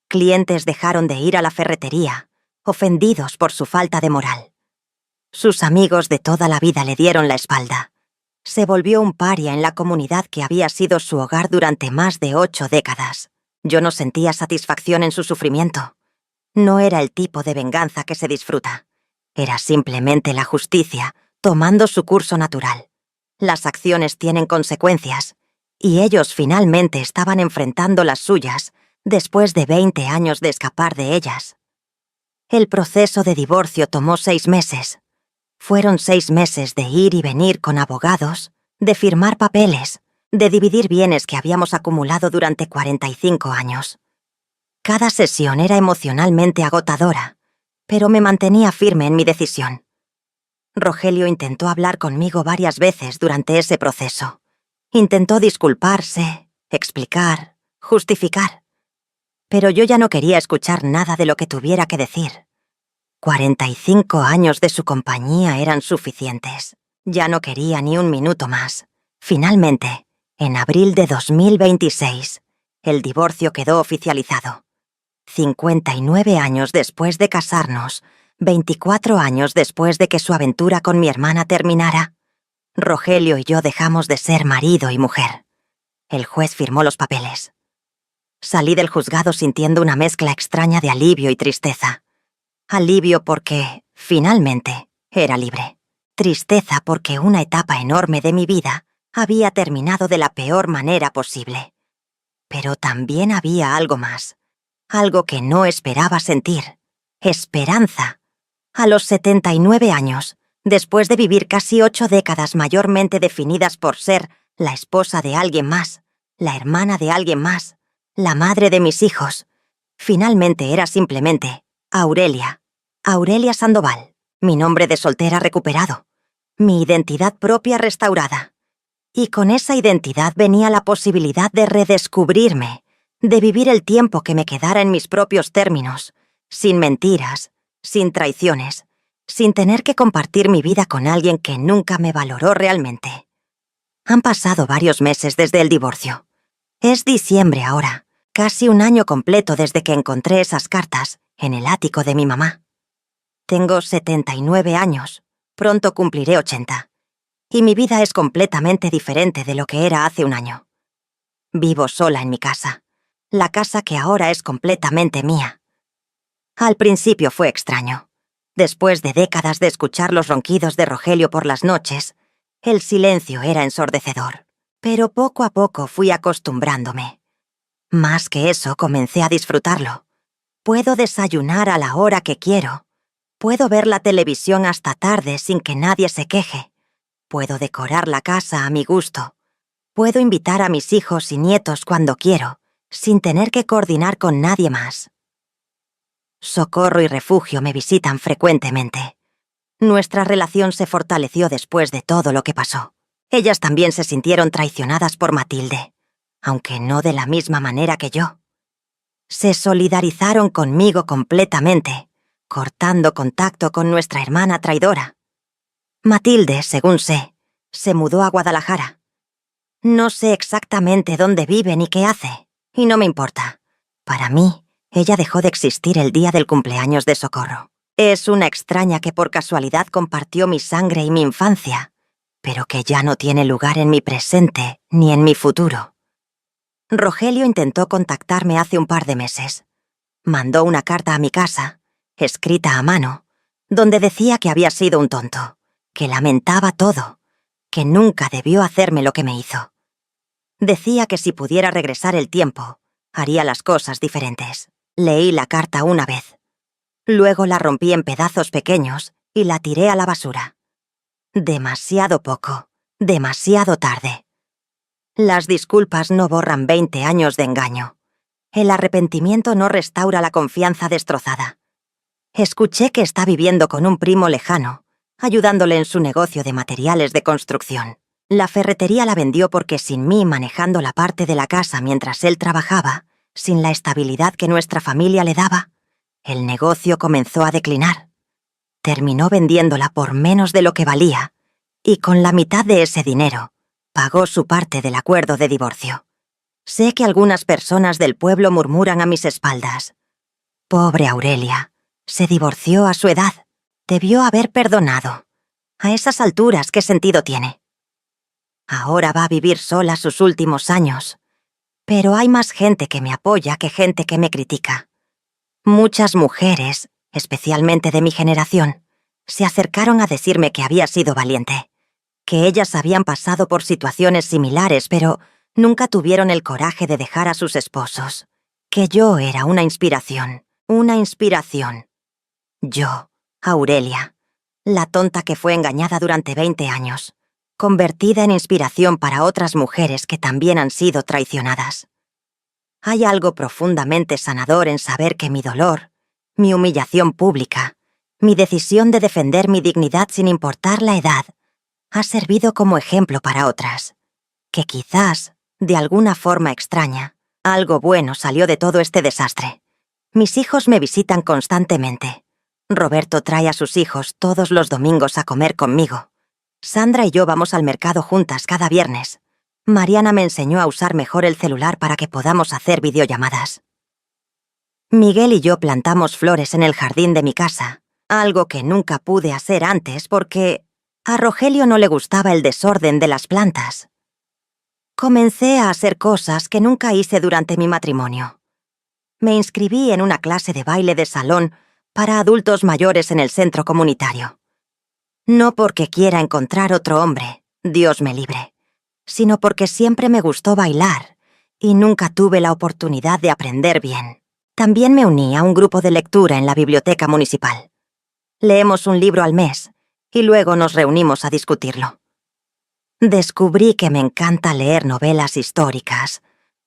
Clientes dejaron de ir a la ferretería, ofendidos por su falta de moral. Sus amigos de toda la vida le dieron la espalda. Se volvió un paria en la comunidad que había sido su hogar durante más de 8 décadas. Yo no sentía satisfacción en su sufrimiento. No era el tipo de venganza que se disfruta. Era simplemente la justicia, tomando su curso natural. Las acciones tienen consecuencias, y ellos finalmente estaban enfrentando las suyas después de 20 años de escapar de ellas. El proceso de divorcio tomó 6 meses. Fueron 6 meses de ir y venir con abogados, de firmar papeles, de dividir bienes que habíamos acumulado durante 45 años. Cada sesión era emocionalmente agotadora, pero me mantenía firme en mi decisión. Rogelio intentó hablar conmigo varias veces durante ese proceso. Intentó disculparse, explicar, justificar. Pero yo ya no quería escuchar nada de lo que tuviera que decir. 45 años de su compañía eran suficientes. Ya no quería ni un minuto más. Finalmente, en abril de 2026, el divorcio quedó oficializado. 59 años después de casarnos, 24 años después de que su aventura con mi hermana terminara, Rogelio y yo dejamos de ser marido y mujer. El juez firmó los papeles. Salí del juzgado sintiendo una mezcla extraña de alivio y tristeza. Alivio porque, finalmente, era libre. Tristeza porque una etapa enorme de mi vida había terminado de la peor manera posible. Pero también había algo más. Algo que no esperaba sentir. Esperanza. A los 79 años, después de vivir casi 8 décadas mayormente definidas por ser la esposa de alguien más, la hermana de alguien más, la madre de mis hijos, finalmente era simplemente Aurelia. Aurelia Sandoval, mi nombre de soltera recuperado, mi identidad propia restaurada. Y con esa identidad venía la posibilidad de redescubrirme, de vivir el tiempo que me quedara en mis propios términos, sin mentiras, sin traiciones, sin tener que compartir mi vida con alguien que nunca me valoró realmente. Han pasado varios meses desde el divorcio. Es diciembre ahora, casi un año completo desde que encontré esas cartas en el ático de mi mamá. Tengo 79 años, pronto cumpliré 80, y mi vida es completamente diferente de lo que era hace un año. Vivo sola en mi casa, la casa que ahora es completamente mía. Al principio fue extraño. Después de décadas de escuchar los ronquidos de Rogelio por las noches, el silencio era ensordecedor. Pero poco a poco fui acostumbrándome. Más que eso, comencé a disfrutarlo. Puedo desayunar a la hora que quiero. Puedo ver la televisión hasta tarde sin que nadie se queje. Puedo decorar la casa a mi gusto. Puedo invitar a mis hijos y nietos cuando quiero, sin tener que coordinar con nadie más. Socorro y Refugio me visitan frecuentemente. Nuestra relación se fortaleció después de todo lo que pasó. Ellas también se sintieron traicionadas por Matilde, aunque no de la misma manera que yo. Se solidarizaron conmigo completamente, cortando contacto con nuestra hermana traidora. Matilde, según sé, se mudó a Guadalajara. No sé exactamente dónde vive ni qué hace, y no me importa. Para mí, ella dejó de existir el día del cumpleaños de Socorro. Es una extraña que por casualidad compartió mi sangre y mi infancia, pero que ya no tiene lugar en mi presente ni en mi futuro. Rogelio intentó contactarme hace un par de meses. Mandó una carta a mi casa, escrita a mano, donde decía que había sido un tonto, que lamentaba todo, que nunca debió hacerme lo que me hizo. Decía que si pudiera regresar el tiempo, haría las cosas diferentes. Leí la carta una vez. Luego la rompí en pedazos pequeños y la tiré a la basura. Demasiado poco, demasiado tarde. Las disculpas no borran 20 años de engaño. El arrepentimiento no restaura la confianza destrozada. Escuché que está viviendo con un primo lejano, ayudándole en su negocio de materiales de construcción. La ferretería la vendió porque sin mí manejando la parte de la casa mientras él trabajaba, sin la estabilidad que nuestra familia le daba, el negocio comenzó a declinar. Terminó vendiéndola por menos de lo que valía, y con la mitad de ese dinero, pagó su parte del acuerdo de divorcio. Sé que algunas personas del pueblo murmuran a mis espaldas. Pobre Aurelia, se divorció a su edad. Debió haber perdonado. A esas alturas, ¿qué sentido tiene? Ahora va a vivir sola sus últimos años. Pero hay más gente que me apoya que gente que me critica. Muchas mujeres, especialmente de mi generación, se acercaron a decirme que había sido valiente, que ellas habían pasado por situaciones similares, pero nunca tuvieron el coraje de dejar a sus esposos, que yo era una inspiración. Yo, Aurelia, La tonta que fue engañada durante 20 años, convertida en inspiración para otras mujeres que también han sido traicionadas. Hay algo profundamente sanador en saber que mi dolor, mi humillación pública, mi decisión de defender mi dignidad sin importar la edad, ha servido como ejemplo para otras. Que quizás, de alguna forma extraña, algo bueno salió de todo este desastre. Mis hijos me visitan constantemente. Roberto trae a sus hijos todos los domingos a comer conmigo. Sandra y yo vamos al mercado juntas cada viernes. Mariana me enseñó a usar mejor el celular para que podamos hacer videollamadas. Miguel y yo plantamos flores en el jardín de mi casa, algo que nunca pude hacer antes porque a Rogelio no le gustaba el desorden de las plantas. Comencé a hacer cosas que nunca hice durante mi matrimonio. Me inscribí en una clase de baile de salón para adultos mayores en el centro comunitario. No porque quiera encontrar otro hombre, Dios me libre, sino porque siempre me gustó bailar y nunca tuve la oportunidad de aprender bien. También me uní a un grupo de lectura en la biblioteca municipal. Leemos un libro al mes y luego nos reunimos a discutirlo. Descubrí que me encanta leer novelas históricas,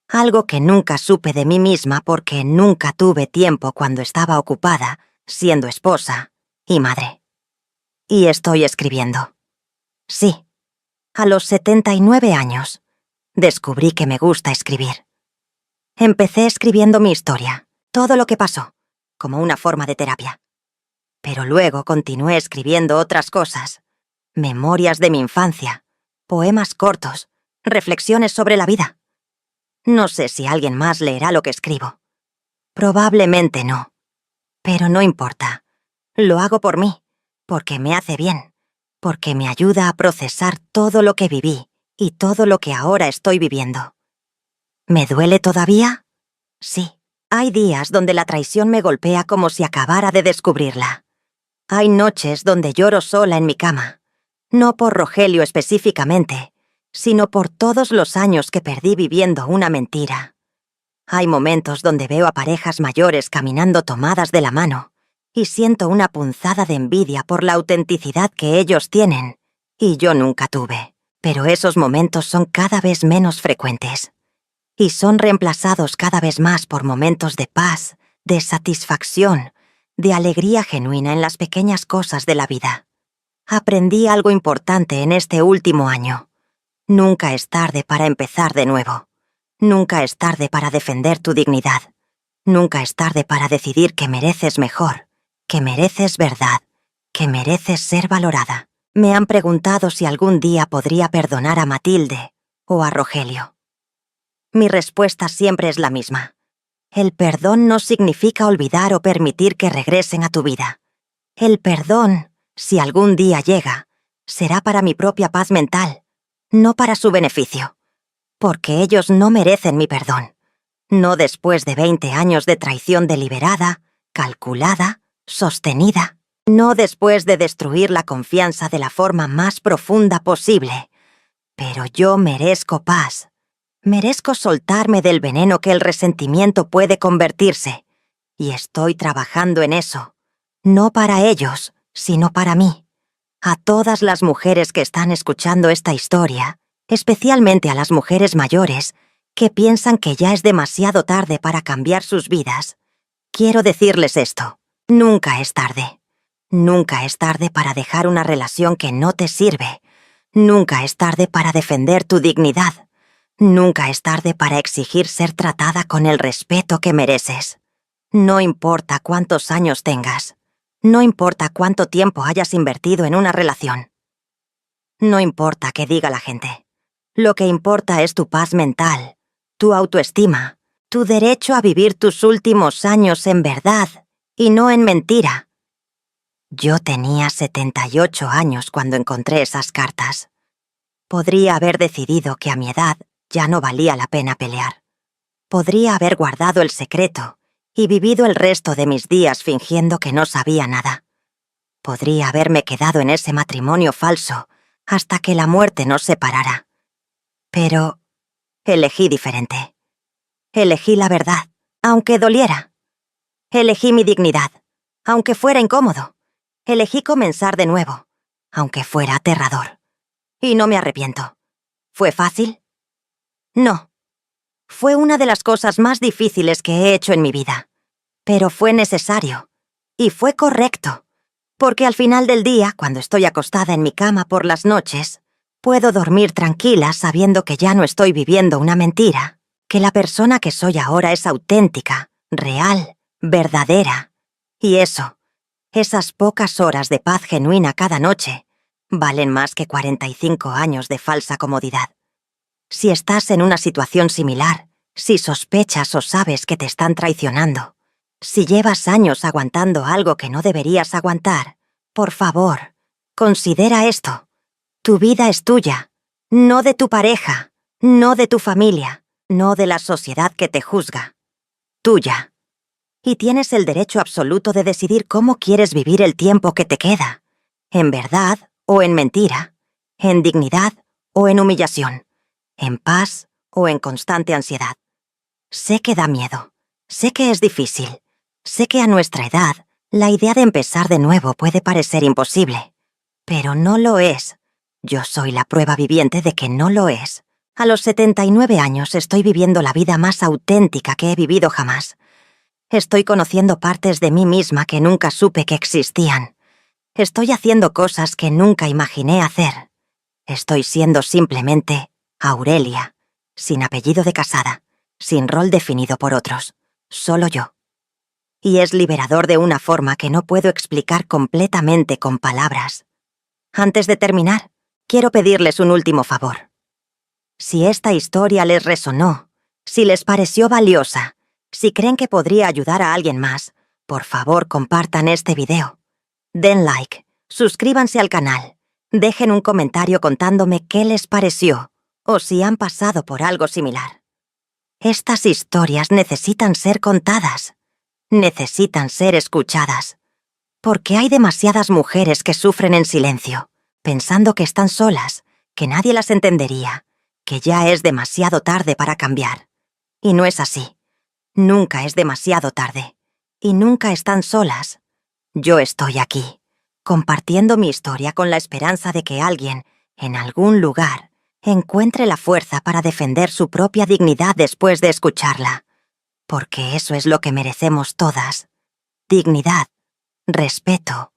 algo que nunca supe de mí misma porque nunca tuve tiempo cuando estaba ocupada, siendo esposa y madre. Y estoy escribiendo. Sí, a los 79 años, descubrí que me gusta escribir. Empecé escribiendo mi historia, todo lo que pasó, como una forma de terapia. Pero luego continué escribiendo otras cosas, memorias de mi infancia, poemas cortos, reflexiones sobre la vida. No sé si alguien más leerá lo que escribo. Probablemente no. Pero no importa. Lo hago por mí, porque me hace bien, porque me ayuda a procesar todo lo que viví y todo lo que ahora estoy viviendo. ¿Me duele todavía? Sí. Hay días donde la traición me golpea como si acabara de descubrirla. Hay noches donde lloro sola en mi cama, no por Rogelio específicamente, sino por todos los años que perdí viviendo una mentira. Hay momentos donde veo a parejas mayores caminando tomadas de la mano y siento una punzada de envidia por la autenticidad que ellos tienen, y yo nunca tuve. Pero esos momentos son cada vez menos frecuentes, y son reemplazados cada vez más por momentos de paz, de satisfacción, de alegría genuina en las pequeñas cosas de la vida. Aprendí algo importante en este último año. Nunca es tarde para empezar de nuevo. Nunca es tarde para defender tu dignidad. Nunca es tarde para decidir que mereces mejor, que mereces verdad, que mereces ser valorada. Me han preguntado si algún día podría perdonar a Matilde o a Rogelio. Mi respuesta siempre es la misma. El perdón no significa olvidar o permitir que regresen a tu vida. El perdón, si algún día llega, será para mi propia paz mental, no para su beneficio. Porque ellos no merecen mi perdón. No después de 20 años de traición deliberada, calculada, sostenida. No después de destruir la confianza de la forma más profunda posible. Pero yo merezco paz. Merezco soltarme del veneno que el resentimiento puede convertirse. Y estoy trabajando en eso. No para ellos, sino para mí. A todas las mujeres que están escuchando esta historia, especialmente a las mujeres mayores, que piensan que ya es demasiado tarde para cambiar sus vidas, quiero decirles esto. Nunca es tarde. Nunca es tarde para dejar una relación que no te sirve. Nunca es tarde para defender tu dignidad. Nunca es tarde para exigir ser tratada con el respeto que mereces. No importa cuántos años tengas. No importa cuánto tiempo hayas invertido en una relación. No importa qué diga la gente. Lo que importa es tu paz mental, tu autoestima, tu derecho a vivir tus últimos años en verdad y no en mentira. Yo tenía 78 años cuando encontré esas cartas. Podría haber decidido que a mi edad ya no valía la pena pelear. Podría haber guardado el secreto y vivido el resto de mis días fingiendo que no sabía nada. Podría haberme quedado en ese matrimonio falso hasta que la muerte nos separara. Pero elegí diferente. Elegí la verdad, aunque doliera. Elegí mi dignidad, aunque fuera incómodo. Elegí comenzar de nuevo, aunque fuera aterrador. Y no me arrepiento. ¿Fue fácil? No. Fue una de las cosas más difíciles que he hecho en mi vida. Pero fue necesario. Y fue correcto. Porque al final del día, cuando estoy acostada en mi cama por las noches, puedo dormir tranquila sabiendo que ya no estoy viviendo una mentira, que la persona que soy ahora es auténtica, real, verdadera. Y eso, esas pocas horas de paz genuina cada noche, valen más que 45 años de falsa comodidad. Si estás en una situación similar, si sospechas o sabes que te están traicionando, si llevas años aguantando algo que no deberías aguantar, por favor, considera esto. Tu vida es tuya, no de tu pareja, no de tu familia, no de la sociedad que te juzga. Tuya. Y tienes el derecho absoluto de decidir cómo quieres vivir el tiempo que te queda, en verdad o en mentira, en dignidad o en humillación, en paz o en constante ansiedad. Sé que da miedo, sé que es difícil, sé que a nuestra edad la idea de empezar de nuevo puede parecer imposible, pero no lo es. Yo soy la prueba viviente de que no lo es. A los 79 años estoy viviendo la vida más auténtica que he vivido jamás. Estoy conociendo partes de mí misma que nunca supe que existían. Estoy haciendo cosas que nunca imaginé hacer. Estoy siendo simplemente Aurelia, sin apellido de casada, sin rol definido por otros, solo yo. Y es liberador de una forma que no puedo explicar completamente con palabras. Antes de terminar, quiero pedirles un último favor. Si esta historia les resonó, si les pareció valiosa, si creen que podría ayudar a alguien más, por favor compartan este video. Den like, suscríbanse al canal, dejen un comentario contándome qué les pareció o si han pasado por algo similar. Estas historias necesitan ser contadas, necesitan ser escuchadas, porque hay demasiadas mujeres que sufren en silencio, pensando que están solas, que nadie las entendería, que ya es demasiado tarde para cambiar. Y no es así. Nunca es demasiado tarde. Y nunca están solas. Yo estoy aquí, compartiendo mi historia con la esperanza de que alguien, en algún lugar, encuentre la fuerza para defender su propia dignidad después de escucharla. Porque eso es lo que merecemos todas. Dignidad, respeto,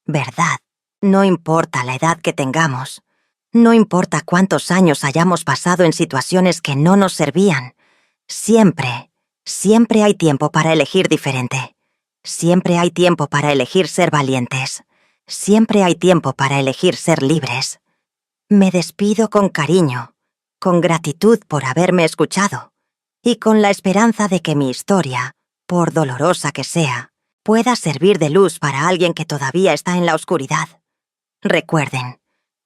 verdad. No importa la edad que tengamos. No importa cuántos años hayamos pasado en situaciones que no nos servían. Siempre hay tiempo para elegir diferente. Siempre hay tiempo para elegir ser valientes. Siempre hay tiempo para elegir ser libres. Me despido con cariño, con gratitud por haberme escuchado, y con la esperanza de que mi historia, por dolorosa que sea, pueda servir de luz para alguien que todavía está en la oscuridad. Recuerden,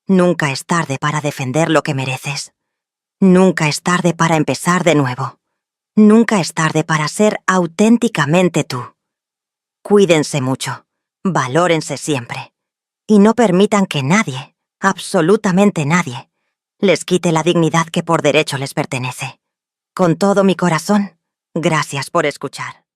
nunca es tarde para defender lo que mereces. Nunca es tarde para empezar de nuevo. Nunca es tarde para ser auténticamente tú. Cuídense mucho, valórense siempre, y no permitan que nadie, absolutamente nadie, les quite la dignidad que por derecho les pertenece. Con todo mi corazón, gracias por escuchar.